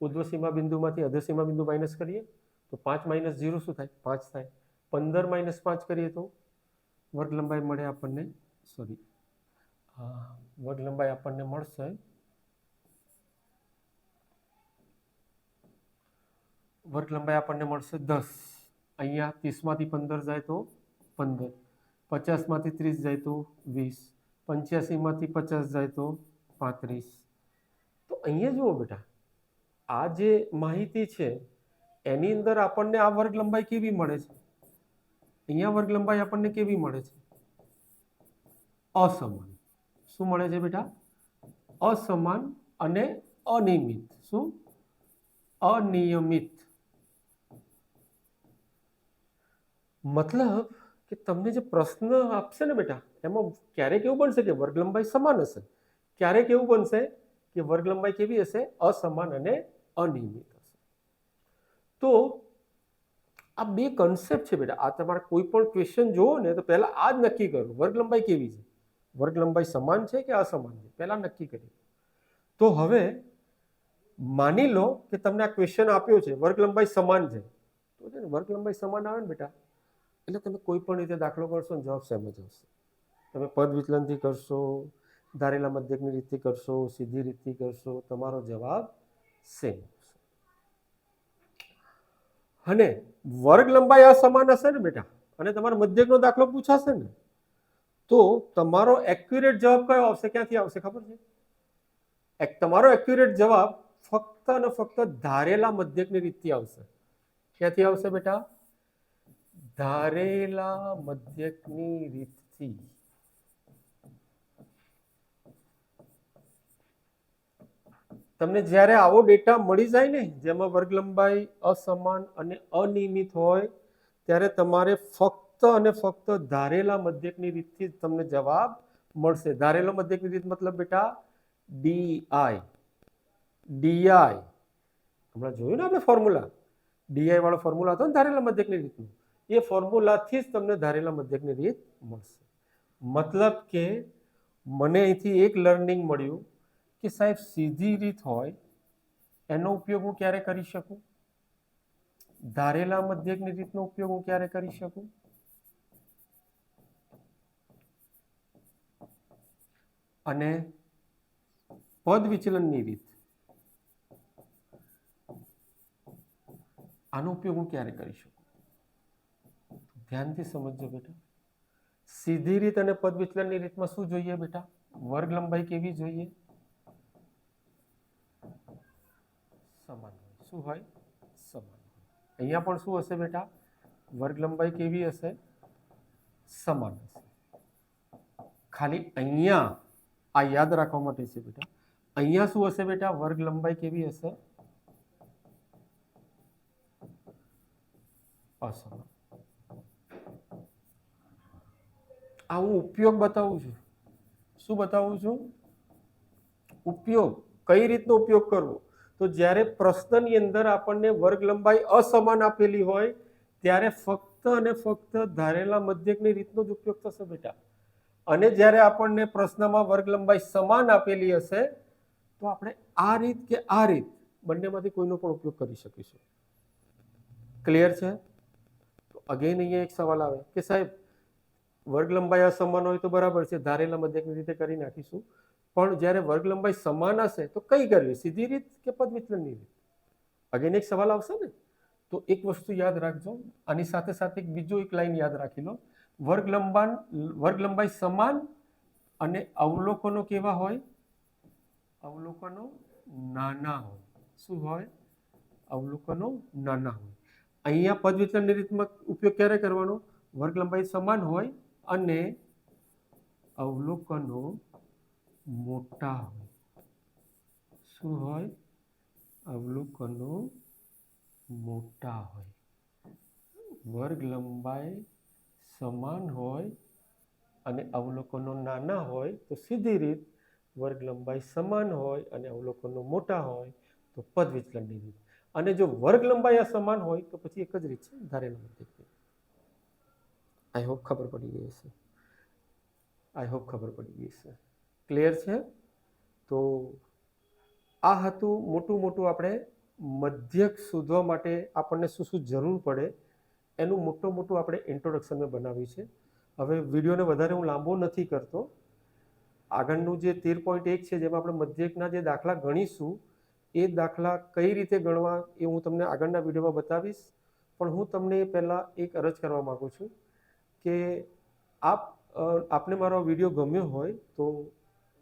ઉર્ધ્વસીમા બિંદુમાંથી અધોસીમા બિંદુ માઇનસ કરીએ તો 5 - 0 શું થાય? 5 થાય. 15 - 5 કરીએ તો વર્ગ લંબાઈ મળે આપણને, વર્ગ લંબાઈ આપણને મળશે વર્ગ લંબાઈ આપણને મળશે 10. અહીંયા 30 માંથી 15 જાય તો 15, 50 માંથી 30 જાય તો 20, 85 માંથી 50 જાય તો 35. તો અહીંયા જુઓ બેટા, આ જે માહિતી છે એની અંદર આપણને આ વર્ગ લંબાઈ કેવી મળે છે? અહીંયા વર્ગ લંબાઈ આપણને કેવી મળે છે? અસમાન. શું મળે છે બેટા? અસમાન અને અનિયમિત. શું? અનિયમિત. મતલબ કે તમને જે પ્રશ્ન આપશે ને બેટા એમાં ક્યારેક એવું બનશે કે વર્ગ લંબાઈ સમાન હશે, ક્યારેક એવું બનશે કે વર્ગ લંબાઈ કેવી હશે? અસમાન અને અનિયમિત હશે. તો આ બે કન્સેપ્ટ છે બેટા. આ તમારે કોઈ પણ ક્વેશ્ચન જોવો ને તો પહેલા આ જ નક્કી કરો, વર્ગ લંબાઈ કેવી છે? વર્ગ લંબાઈ સમાન છે કે અસમાન છે? પહેલા નક્કી કરી. તો હવે માની લો કે તમને આ ક્વેશ્ચન આપ્યો છે, વર્ગ લંબાઈ સમાન છે, તો છે ને વર્ગ લંબાઈ સમાન આવે ને બેટા એટલે તમે કોઈ પણ રીતે દાખલો કરશો ને જવાબ સેમ જ આવશે. તમે પદ વિચલનથી કરશો, ધારેલા મધ્યકની રીતથી કરશો, સીધી રીતથી કરશો, તમારો જવાબ સેમ આવશે. અને વર્ગ લંબાઈ અસમાન હશે ને બેટા અને તમારો મધ્યકનો દાખલો પૂછાશે ને તો તમારો એક્યુરેટ જવાબ કયો આવશે? ક્યાંથી આવશે ખબર છે? તમારો એક્યુરેટ જવાબ ફક્ત અને ફક્ત ધારેલા મધ્યકની રીતથી આવશે. ક્યાંથી આવશે બેટા? ધારેલા મધ્યકની રીતથી. તમને જ્યારે આવો ડેટા મળી જાય ને જેમાં વર્ગ લંબાઈ અસમાન અને અનિયમિત હોય ત્યારે તમારે ફક્ત ફક્ત અને ફક્ત ધારેલા મધ્યકની રીતથી જ તમને જવાબ મળશે. ધારેલો મધ્યકની રીત મતલબ બેટા ડીઆઈ. ડીઆઈ હમણાં જોયું ને આપણે ફોર્મ્યુલા, ડીઆઈ વાળો ફોર્મ્યુલા હતો ને ધારેલા મધ્યકની રીતનું, એ ફોર્મ્યુલાથી જ તમને ધારેલા મધ્યકની રીત મળશે. મતલબ કે મને અહીંથી એક લર્નિંગ મળ્યું કે સાહેબ સીધી રીત હોય એનો ઉપયોગ હું ક્યારે કરી શકું? ધારેલા મધ્યકની રીતનો ઉપયોગ હું ક્યારે કરી શકું? અને પદ વિચલનની રીત, આનો ઉપયોગ હું ક્યારે કરી શકું? ધ્યાનથી સમજજો બેટા. સીધી રીત અને પદ વિચલનની રીતમાં શું જોઈએ બેટા? વર્ગ લંબાઈ કેવી જોઈએ? સમાન હોય. શું હોય? સમાન હોય. અહીંયા પણ શું હશે બેટા? વર્ગ લંબાઈ કેવી હશે? સમાન હશે. ખાલી અહીંયા આ યાદ રાખવા માટે છે બેટા. અહીંયા શું હશે બેટા? વર્ગ લંબાઈ કેવી હશે? અસમાન. આ હું ઉપયોગ બતાવું છું. શું બતાવું છું? ઉપયોગ. કઈ રીતનો ઉપયોગ કરવો? તો જ્યારે પ્રશ્નની અંદર આપણને વર્ગ લંબાઈ અસમાન આપેલી હોય ત્યારે ફક્ત અને ફક્ત ધારેલા મધ્યકની રીતનો જ ઉપયોગ થશે બેટા. અને જ્યારે આપણને પ્રશ્નમાં વર્ગ લંબાઈ સમાન આપેલી હશે તો આપણે આ રીત કે આ રીત બંનેમાંથી કોઈનો પણ ઉપયોગ કરી શકીશું. ક્લિયર છે? તો અગેન અહીંયા એક સવાલ આવે કે સાહેબ વર્ગ લંબાઈ અસમાન હોય તો બરાબર છે, ધારેલા મધ્યકની રીતે કરી નાખીશું, પણ જ્યારે વર્ગ લંબાઈ સમાન હશે તો કઈ કરવી? સીધી રીત કે પદ વિચલનની રીત? અગેન એક સવાલ આવશે ને. તો એક વસ્તુ યાદ રાખજો, આની સાથે સાથે બીજો એક લાઈન યાદ રાખી લો. વર્ગ લંબાઈ સમાન અને અવલોકનો કેવા હોય? અવલોકનો નાના હોય. શું હોય? અવલોકનો નાના હોય. અહીંયા પદ વિચલનની રીતમાં ઉપયોગ ક્યારે કરવાનો? વર્ગ લંબાઈ સમાન હોય અને અવલોકનો મોટા હોય. શું હોય? અવલોકનો મોટા હોય. વર્ગ લંબાઈ સમાન હોય અને અવલોકનો નાના હોય તો સીધી રીત, વર્ગ લંબાઈ સમાન હોય અને અવલોકનો મોટા હોય તો પદ વિચલનની રીત. અને જો વર્ગ લંબાઈ અસમાન હોય તો પછી એક જ રીત છે, ધારેલા મધ્યકની. આઈ હોપ ખબર પડી ગઈ હશે. આઈ હોપ ખબર પડી ગઈ હશે. ક્લિયર છે? તો આ હતું મોટું આપણે મધ્યક શોધવા માટે આપણને શું શું જરૂર પડે એનું મોટું આપણે ઇન્ટ્રોડક્શન મેં બનાવ્યું છે. હવે વિડીયોને વધારે હું લાંબો નથી કરતો. આગળનું જે 13.1 છે જેમાં આપણે મધ્યકના જે દાખલા ગણીશું એ દાખલા કઈ રીતે ગણવા એ હું તમને આગળના વિડીયોમાં બતાવીશ. પણ હું તમને પહેલાં એક અરજ કરવા માગું છું કે આપને મારો વિડીયો ગમ્યો હોય તો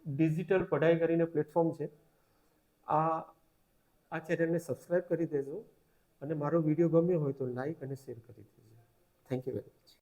ડિજિટલ પઢાઈ કરીને પ્લેટફોર્મ છે, આ ચેનલને સબસ્ક્રાઈબ કરી દેજો અને મારો વિડીયો ગમ્યો હોય તો લાઈક અને શેર કરી દેજો. Thank you very much.